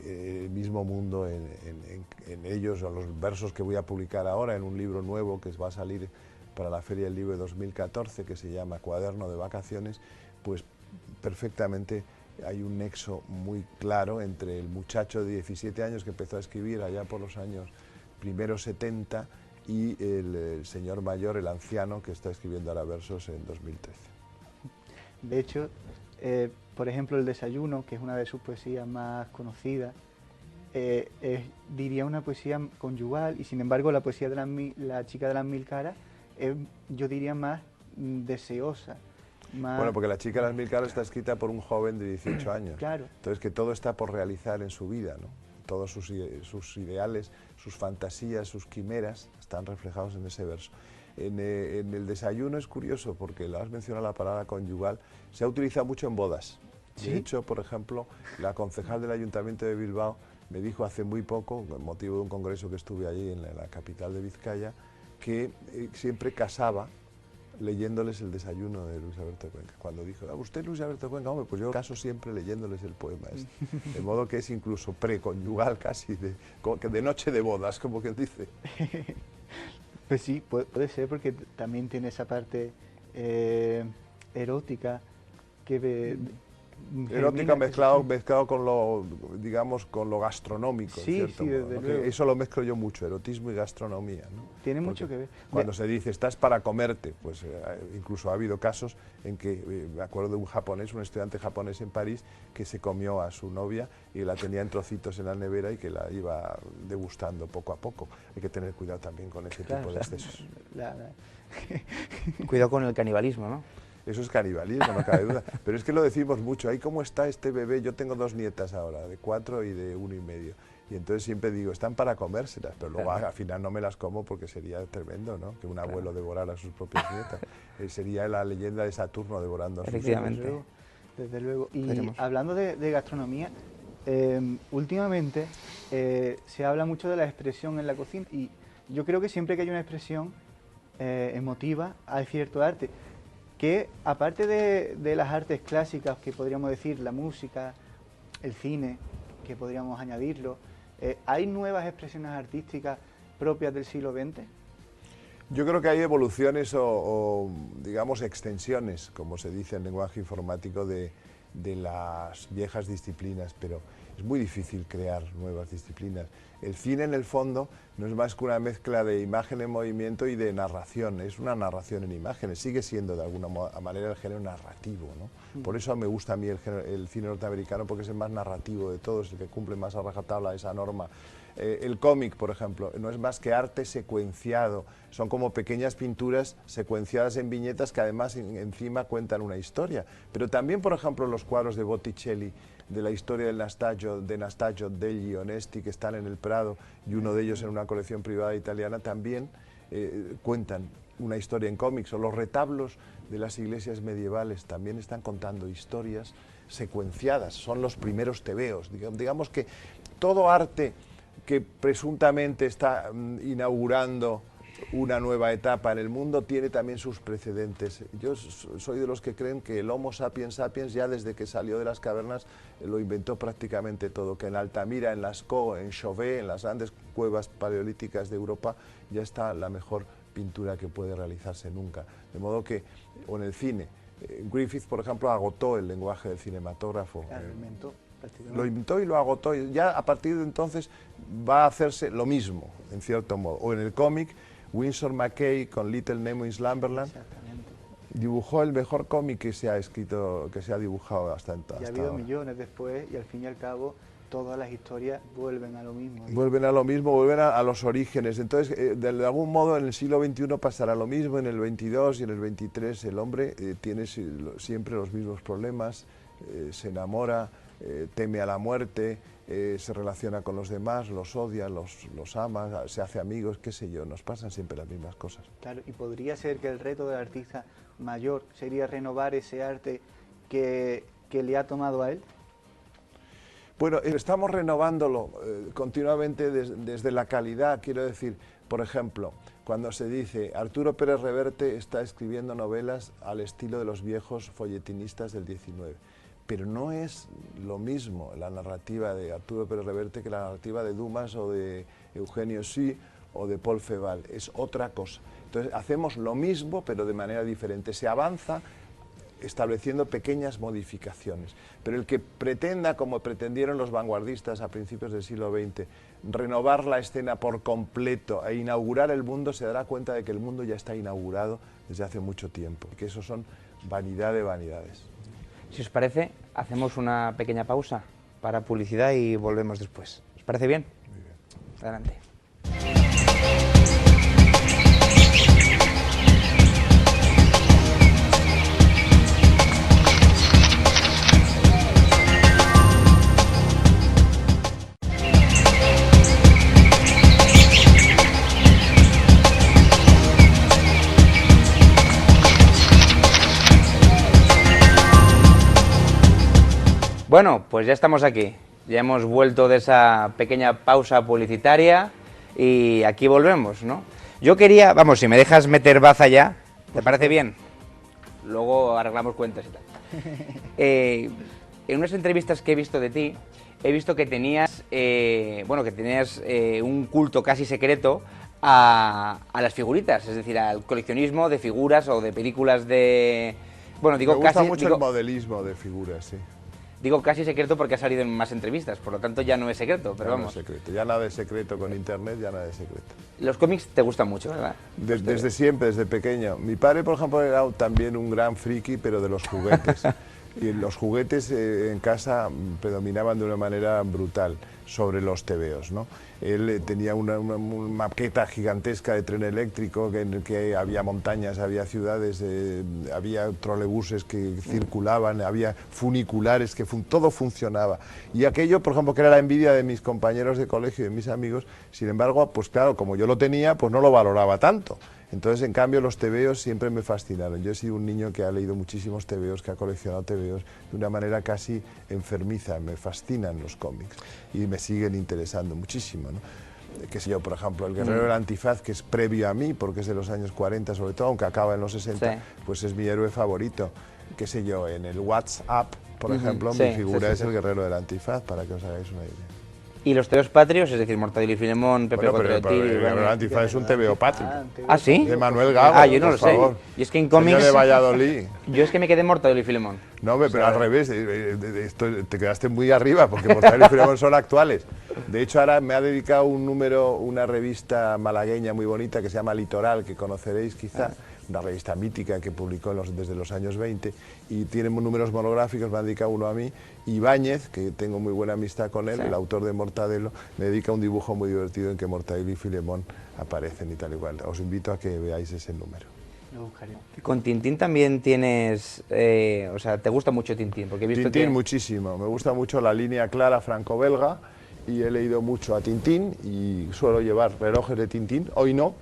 el mismo mundo en ellos, en los versos que voy a publicar ahora en un libro nuevo que va a salir para la Feria del Libro de 2014, que se llama Cuaderno de Vacaciones, pues perfectamente hay un nexo muy claro entre el muchacho de 17 años que empezó a escribir allá por los años primeros 70 y el señor mayor, el anciano, que está escribiendo ahora versos en 2013. De hecho, por ejemplo, El Desayuno, que es una de sus poesías más conocidas, diría una poesía conyugal, y sin embargo la poesía de La chica de las mil caras es, yo diría, más deseosa. Bueno, porque La chica de las mil caras está escrita por un joven de 18 años. Claro. Entonces, que todo está por realizar en su vida, ¿no? Todos sus ideales, sus fantasías, sus quimeras están reflejados en ese verso. En El Desayuno es curioso porque lo has mencionado, la palabra conyugal, se ha utilizado mucho en bodas. ¿Sí? De hecho, por ejemplo, la concejal del Ayuntamiento de Bilbao me dijo hace muy poco, con motivo de un congreso que estuve allí en la capital de Vizcaya, que siempre casaba leyéndoles El Desayuno de Luis Alberto de Cuenca. Cuando dijo, ¿usted Luis Alberto de Cuenca? Hombre, pues yo caso siempre leyéndoles el poema este. De modo que es incluso preconyugal casi, de noche de bodas, como quien dice. Pues sí, puede ser, porque también tiene esa parte erótica que erótica mezclado con lo, digamos, con lo gastronómico, sí, en cierto sí, modo, desde ¿no? luego. Eso lo mezclo yo mucho, erotismo y gastronomía, ¿no? Tiene mucho que ver. Cuando se dice, estás para comerte, pues incluso ha habido casos en que, me acuerdo de un japonés, un estudiante japonés en París, que se comió a su novia y la tenía en trocitos en la nevera y que la iba degustando poco a poco. Hay que tener cuidado también con ese tipo de excesos. Cuidado con el canibalismo, ¿no? Eso es canibalismo, no cabe duda. Pero es que lo decimos mucho. Ahí cómo está este bebé. Yo tengo 2 nietas ahora, de 4 y de 1 y medio. Y entonces siempre digo, están para comérselas, pero luego al final no me las como porque sería tremendo, ¿no? Que un abuelo devorara a sus propias nietas. Sería la leyenda de Saturno devorando a sus nietas. Efectivamente. Desde luego. Y Veremos. hablando de gastronomía, últimamente se habla mucho de la expresión en la cocina, y yo creo que siempre que hay una expresión emotiva hay cierto arte, que aparte de las artes clásicas, que podríamos decir la música, el cine, que podríamos añadirlo, ¿hay nuevas expresiones artísticas propias del siglo XX? Yo creo que hay evoluciones o digamos, extensiones, como se dice en lenguaje informático, de de las viejas disciplinas, pero es muy difícil crear nuevas disciplinas. El cine, en el fondo, no es más que una mezcla de imagen en movimiento y de narración. Es una narración en imágenes, sigue siendo de alguna manera el género narrativo, ¿no? Por eso me gusta a mí el cine norteamericano, porque es el más narrativo de todos, el que cumple más a rajatabla esa norma. El cómic, por ejemplo, no es más que arte secuenciado, son como pequeñas pinturas secuenciadas en viñetas que además encima cuentan una historia. Pero también, por ejemplo, los cuadros de Botticelli, de la historia de Nastagio, degli Onesti, que están en el Prado, y uno de ellos en una colección privada italiana, también cuentan una historia en cómics. O los retablos de las iglesias medievales también están contando historias secuenciadas, son los primeros tebeos. Digamos que todo arte que presuntamente está inaugurando una nueva etapa en el mundo tiene también sus precedentes. Yo soy de los que creen que el Homo sapiens sapiens, ya desde que salió de las cavernas, lo inventó prácticamente todo, que en Altamira, en Lascaux, en Chauvet, en las grandes cuevas paleolíticas de Europa, ya está la mejor pintura que puede realizarse nunca. De modo que, o en el cine, Griffith, por ejemplo, agotó el lenguaje del cinematógrafo. Lo inventó y lo agotó, y ya a partir de entonces va a hacerse lo mismo, en cierto modo. O en el cómic, Winsor McCay con Little Nemo in Slumberland dibujó el mejor cómic que se ha escrito, que se ha dibujado hasta y ha habido millones después, y al fin y al cabo todas las historias vuelven a lo mismo. Vuelven a lo mismo, vuelven a los orígenes. Entonces, de algún modo, en el siglo XXI pasará lo mismo, en el XXII y en el XXIII el hombre tiene siempre los mismos problemas, se enamora, teme a la muerte, se relaciona con los demás, los odia, los ama, se hace amigos, qué sé yo, nos pasan siempre las mismas cosas. Claro, y podría ser que el reto del artista mayor sería renovar ese arte que le ha tomado a él. Bueno, estamos renovándolo continuamente desde la calidad, quiero decir, por ejemplo, cuando se dice Arturo Pérez Reverte está escribiendo novelas al estilo de los viejos folletinistas del 19, pero no es lo mismo la narrativa de Arturo Pérez Reverte que la narrativa de Dumas o de Eugenio Sí o de Paul Féval, es otra cosa. Entonces hacemos lo mismo pero de manera diferente, se avanza estableciendo pequeñas modificaciones, pero el que pretenda, como pretendieron los vanguardistas a principios del siglo XX, renovar la escena por completo e inaugurar el mundo, se dará cuenta de que el mundo ya está inaugurado desde hace mucho tiempo, que eso son vanidad de vanidades. Si os parece, hacemos una pequeña pausa para publicidad y volvemos después. ¿Os parece bien? Muy bien. Adelante. Bueno, pues ya estamos aquí, ya hemos vuelto de esa pequeña pausa publicitaria y aquí volvemos, ¿no? Yo quería, vamos, si me dejas meter baza ya, ¿te parece bien? Luego arreglamos cuentas y tal. En unas entrevistas que he visto de ti, he visto que tenías, un culto casi secreto a las figuritas, es decir, al coleccionismo de figuras o de películas de... Bueno, digo Me gusta casi... mucho el modelismo de figuras, sí. Digo casi secreto porque ha salido en más entrevistas, por lo tanto ya no es secreto, pero ya vamos. No es secreto, ya nada de secreto con internet, ya nada de secreto. Los cómics te gustan mucho, ¿verdad? Desde siempre, desde pequeño. Mi padre, por ejemplo, era también un gran friki, pero de los juguetes. Y los juguetes en casa predominaban de una manera brutal sobre los tebeos, ¿no? Él tenía una maqueta gigantesca de tren eléctrico en el que había montañas, había ciudades, había trolebuses que circulaban, había funiculares, que todo funcionaba. Y aquello, por ejemplo, que era la envidia de mis compañeros de colegio y de mis amigos, sin embargo, pues claro, como yo lo tenía, pues no lo valoraba tanto. Entonces, en cambio, los tebeos siempre me fascinaron. Yo he sido un niño que ha leído muchísimos tebeos, que ha coleccionado tebeos de una manera casi enfermiza. Me fascinan los cómics y me siguen interesando muchísimo, ¿no? Qué sé yo, por ejemplo, El Guerrero del Antifaz, que es previo a mí, porque es de los años 40 sobre todo, aunque acaba en los 60, sí, pues es mi héroe favorito. Qué sé yo, en el WhatsApp, por ejemplo, mi figura es el Guerrero del Antifaz, para que os hagáis una idea. Y los teos patrios, es decir, Mortadelo y Filemón, Pepe Bueno, pero Gotretti... el Guerrero Antifaz es un TVO patrio. ¿Ah, sí? De Manuel Gago, Ah, yo no por lo favor. sé. Y es que en Señor cómics... de Valladolid. Yo es que me quedé en Mortadelo y Filemón. No, pero al revés, te quedaste muy arriba, porque Mortadelo y Filemón son actuales. De hecho, ahora me ha dedicado un número, una revista malagueña muy bonita que se llama Litoral, que conoceréis quizá, una revista mítica que publicó desde los años 20, y tiene números monográficos, me ha dedicado uno a mí. Ibáñez, que tengo muy buena amistad con él, el autor de Mortadelo, me dedica un dibujo muy divertido en que Mortadelo y Filemón aparecen y tal igual. Os invito a que veáis ese número. Lo buscaré. Con Tintín también tienes, o sea, te gusta mucho Tintín, porque he visto Tintín que... muchísimo, me gusta mucho la línea clara franco-belga y he leído mucho a Tintín y suelo llevar relojes de Tintín, hoy no,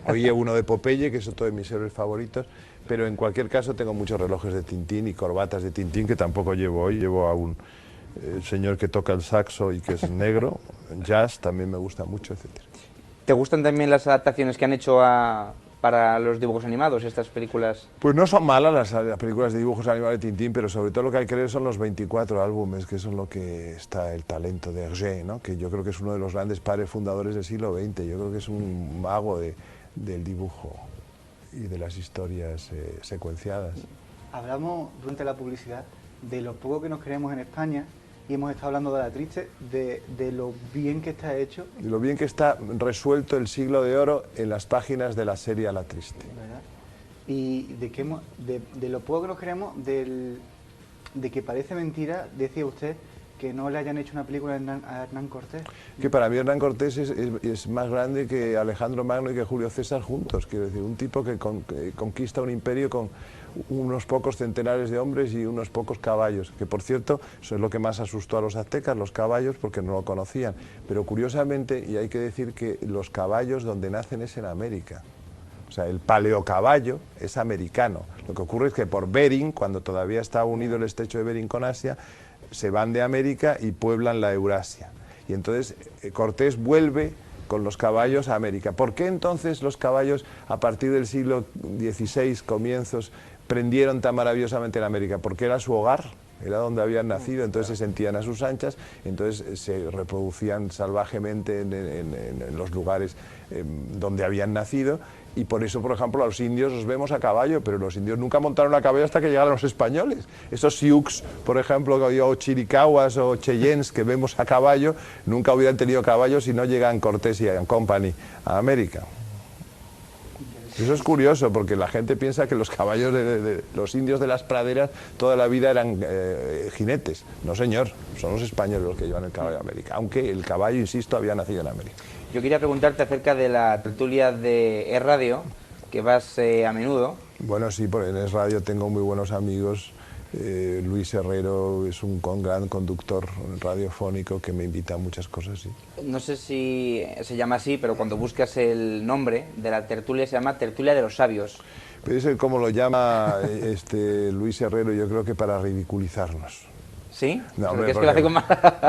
hoy llevo uno de Popeye, que es otro de mis héroes favoritos, pero en cualquier caso tengo muchos relojes de Tintín y corbatas de Tintín que tampoco llevo hoy, llevo a un señor que toca el saxo y que es negro, jazz también me gusta mucho, etc. ¿Te gustan también las adaptaciones que han hecho para los dibujos animados, estas películas? Pues no son malas las películas de dibujos animados de Tintín, pero sobre todo lo que hay que leer son los 24 álbumes, que son lo que está el talento de Hergé, ¿no? Que yo creo que es uno de los grandes padres fundadores del siglo XX, yo creo que es un mago del dibujo y de las historias secuenciadas. Hablamos durante la publicidad de lo poco que nos queremos en España y hemos estado hablando de La Triste, de lo bien que está hecho. Y lo bien que está resuelto el siglo de oro en las páginas de la serie La Triste. ¿Verdad? Y de lo poco que nos queremos, de que parece mentira, decía usted, que no le hayan hecho una película a Hernán Cortés. Que para mí Hernán Cortés es más grande que Alejandro Magno y que Julio César juntos. Quiero decir, un tipo que conquista un imperio con unos pocos centenares de hombres y unos pocos caballos, que por cierto, eso es lo que más asustó a los aztecas, los caballos, porque no lo conocían. Pero curiosamente, y hay que decir que los caballos donde nacen es en América. O sea, el paleocaballo es americano. Lo que ocurre es que por Bering, cuando todavía está unido el estrecho de Bering con Asia, se van de América y pueblan la Eurasia. Y entonces Cortés vuelve con los caballos a América. ¿Por qué entonces los caballos a partir del siglo XVI, comienzos, prendieron tan maravillosamente en América? Porque era su hogar, era donde habían nacido, entonces se sentían a sus anchas, entonces se reproducían salvajemente en los lugares donde habían nacido, y por eso, por ejemplo, a los indios los vemos a caballo, pero los indios nunca montaron a caballo hasta que llegaron los españoles. Esos Sioux, por ejemplo, o Chiricahuas o Cheyennes que vemos a caballo, nunca hubieran tenido caballos si no llegan Cortés y Company a América. Eso es curioso, porque la gente piensa que los caballos de los indios de las praderas toda la vida eran jinetes. No, señor, son los españoles los que llevan el caballo a América, aunque el caballo, insisto, había nacido en América. Yo quería preguntarte acerca de la tertulia de Es Radio, que vas a menudo. Bueno, sí, en Es Radio tengo muy buenos amigos. Luis Herrero es un gran conductor radiofónico que me invita a muchas cosas, sí. No sé si se llama así, pero cuando buscas el nombre de la tertulia se llama Tertulia de los Sabios. Pero es como lo llama Luis Herrero, yo creo que para ridiculizarnos. ¿Sí? No, hombre, es que lo hace con más...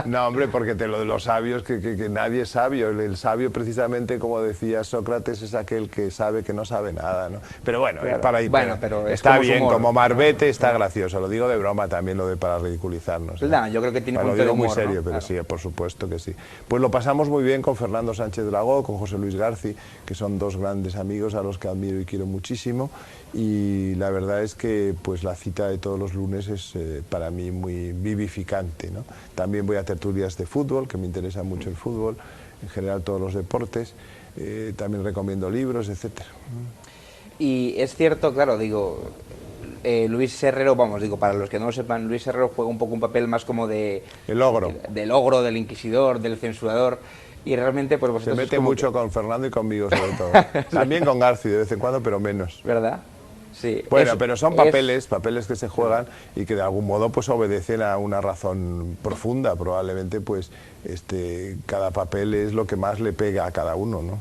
No, hombre, porque lo de los sabios, que nadie es sabio. El sabio, precisamente, como decía Sócrates, es aquel que sabe que no sabe nada, ¿no? Pero bueno, claro. para ahí, bueno, pero está como bien, humor, como Marbete, está gracioso. Lo digo de broma también, lo de para ridiculizarnos. No, yo creo que tiene Lo punto de digo humor, muy serio, ¿no? pero Claro. sí, por supuesto que sí. Pues lo pasamos muy bien con Fernando Sánchez Dragó, con José Luis Garci, que son dos grandes amigos a los que admiro y quiero muchísimo. Y la verdad es que pues la cita de todos los lunes es para mí muy vivificante, ¿no? También voy a tertulias de fútbol, que me interesa mucho el fútbol, en general todos los deportes. También recomiendo libros, etcétera. Y es cierto, claro, digo, Luis Herrero, vamos, digo, para los que no lo sepan, Luis Herrero juega un poco un papel más como de... El ogro. Del ogro, del inquisidor, del censurador, y realmente pues Se vosotros... mete es como mucho con Fernando y conmigo, sobre todo. También con Garci de vez en cuando, pero menos. ¿Verdad? Sí. Bueno, pero son papeles que se juegan y que de algún modo pues obedecen a una razón profunda. Probablemente pues cada papel es lo que más le pega a cada uno, ¿no?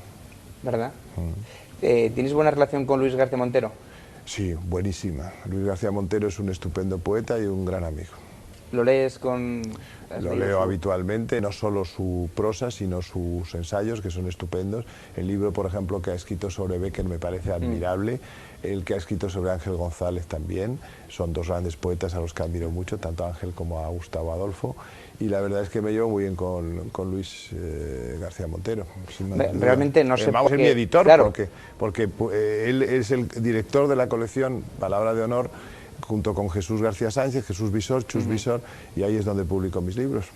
¿Verdad? ¿Tienes buena relación con Luis García Montero? Sí, buenísima. Luis García Montero es un estupendo poeta y un gran amigo. ¿Lo lees con...? Lo leo habitualmente, no solo su prosa, sino sus ensayos, que son estupendos. El libro, por ejemplo, que ha escrito sobre Bécquer me parece admirable. El que ha escrito sobre Ángel González también. Son dos grandes poetas a los que admiro mucho, tanto a Ángel como a Gustavo Adolfo. Y la verdad es que me llevo muy bien con Luis García Montero. Realmente no sé vamos, por es qué, mi editor, claro. porque él es el director de la colección Palabra de Honor, junto con Jesús García Sánchez, Jesús Visor, Chus Visor, y ahí es donde publico mis libros.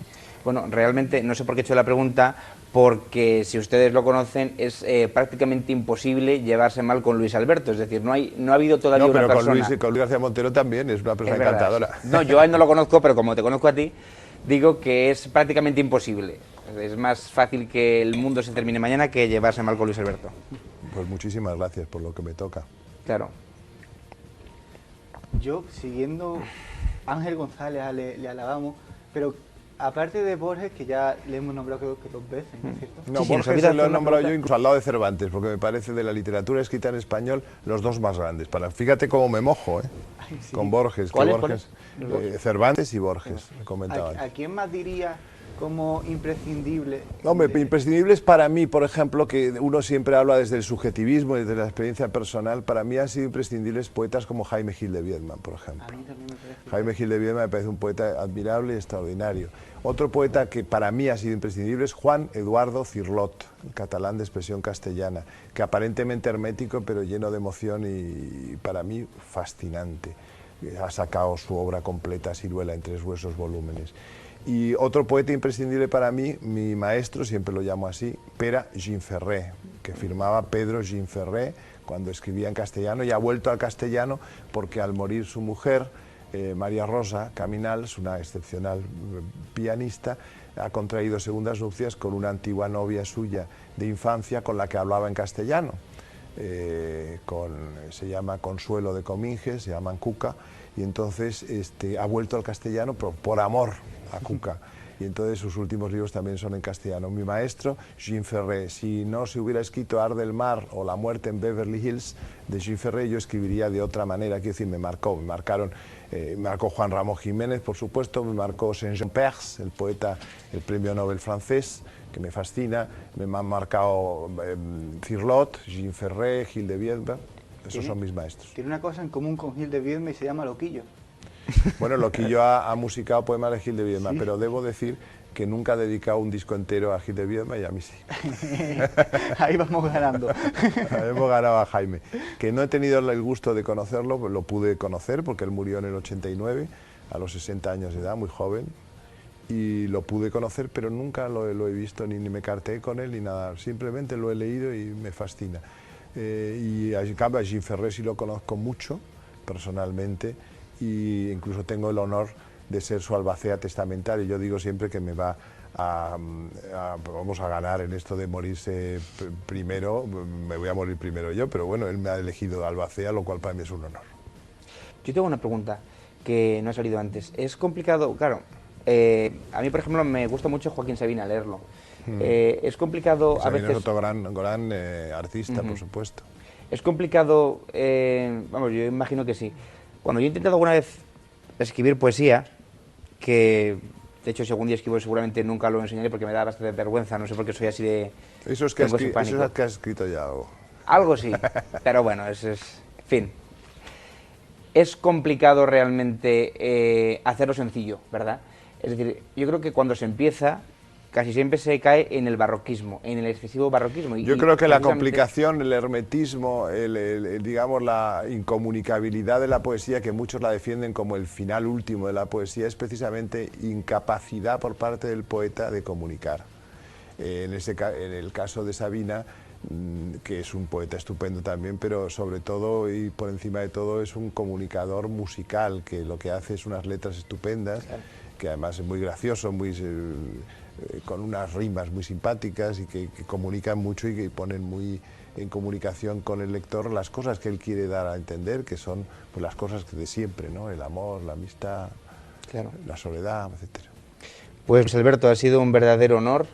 Bueno, realmente no sé por qué he hecho la pregunta, porque si ustedes lo conocen, es prácticamente imposible llevarse mal con Luis Alberto, es decir, no ha habido todavía una persona... con Luis García Montero también, es una persona Es verdad. encantadora. No, yo a él no lo conozco, pero como te conozco a ti, digo que es prácticamente imposible. Es más fácil que el mundo se termine mañana que llevarse mal con Luis Alberto. Pues muchísimas gracias por lo que me toca. Claro. Yo, siguiendo Ángel González, le alabamos, pero aparte de Borges, que ya le hemos nombrado creo que 2 veces, ¿no es cierto? No, Sí, sí, nos Borges olvida lo he hacer una nombrado pregunta. yo incluso al lado de Cervantes, porque me parece de la literatura escrita en español los dos más grandes. Fíjate cómo me mojo, Ay, sí. con Borges. Que ¿Cuáles, Borges cuáles? Cervantes y Borges, me comentaba ¿A antes. quién más diría como imprescindible? Hombre, imprescindibles para mí, por ejemplo, que uno siempre habla desde el subjetivismo y desde la experiencia personal, para mí han sido imprescindibles poetas como Jaime Gil de Biedma, por ejemplo. A mí también me parece. Jaime Gil de Biedma me parece un poeta admirable y extraordinario. Otro poeta que para mí ha sido imprescindible es Juan Eduardo Cirlot, el catalán de expresión castellana, que aparentemente hermético, pero lleno de emoción y para mí fascinante. Ha sacado su obra completa, Ciruela, en 3 gruesos volúmenes. Y otro poeta imprescindible para mí, mi maestro, siempre lo llamo así, Pere Gimferré, que firmaba Pedro Gimferré cuando escribía en castellano y ha vuelto al castellano porque al morir su mujer, María Rosa Caminals, una excepcional pianista, ha contraído segundas nupcias con una antigua novia suya de infancia con la que hablaba en castellano. Se llama Consuelo de Cominges, se llaman Cuca, y entonces ha vuelto al castellano por amor a Cuca. Y entonces sus últimos libros también son en castellano. Mi maestro, Jean Ferré, si no se hubiera escrito Arde el mar o La muerte en Beverly Hills de Jean Ferré, yo escribiría de otra manera. Quiero decir, me marcó Juan Ramón Jiménez, por supuesto, me marcó Saint-Jean Perse, el poeta, el premio Nobel francés, que me fascina, me han marcado Cirlot, Jean Ferré, Gil de Biedma, esos son mis maestros. Tiene una cosa en común con Gil de Biedma y se llama Loquillo. Bueno, Loquillo ha musicado poemas de Gil de Biedma, Sí. pero debo decir que nunca ha dedicado un disco entero a Gil de Biedma y a mí sí. Ahí vamos ganando. Hemos ganado a Jaime. Que no he tenido el gusto de conocerlo, lo pude conocer porque él murió en el 89, a los 60 años de edad, muy joven, y lo pude conocer, pero nunca lo he visto, ni me carteé con él, ni nada, simplemente lo he leído y me fascina. Y en cambio a Jean Ferré sí lo conozco mucho, personalmente, y incluso tengo el honor de ser su albacea testamentario. Yo digo siempre que me va vamos a ganar en esto de morirse primero, me voy a morir primero yo, pero bueno, él me ha elegido albacea, lo cual para mí es un honor. Yo tengo una pregunta que no ha salido antes. Es complicado, claro, a mí por ejemplo me gusta mucho Joaquín Sabina leerlo. Es complicado a Sabina veces... es otro gran artista, por supuesto. Es complicado, vamos, yo imagino que sí. Cuando yo he intentado alguna vez escribir poesía, que de hecho si algún día escribo seguramente nunca lo enseñaré porque me da bastante vergüenza, no sé por qué soy así de... Eso es que, tengo ese eso pánico. es que has escrito ya algo. Algo sí, pero bueno, en fin. Es complicado realmente hacerlo sencillo, ¿verdad? Es decir, yo creo que cuando se empieza, casi siempre se cae en el barroquismo, en el excesivo barroquismo. Yo creo que la precisamente- complicación, el hermetismo, digamos, la incomunicabilidad de la poesía, que muchos la defienden como el final último de la poesía, es precisamente incapacidad por parte del poeta de comunicar. En el caso de Sabina, que es un poeta estupendo también, pero sobre todo y por encima de todo es un comunicador musical, que lo que hace es unas letras estupendas, Claro. que además es muy gracioso, con unas rimas muy simpáticas y que comunican mucho y que ponen muy en comunicación con el lector las cosas que él quiere dar a entender, que son pues, las cosas de siempre, ¿no? El amor, la amistad, Claro. la soledad, etcétera. Pues Alberto, ha sido un verdadero honor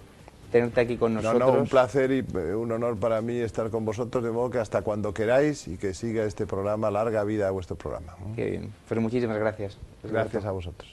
tenerte aquí con No, nosotros. no, un placer y un honor para mí estar con vosotros, de modo que hasta cuando queráis y que siga este programa, larga vida a vuestro programa. Qué bien. Pues muchísimas gracias. Gracias a vosotros.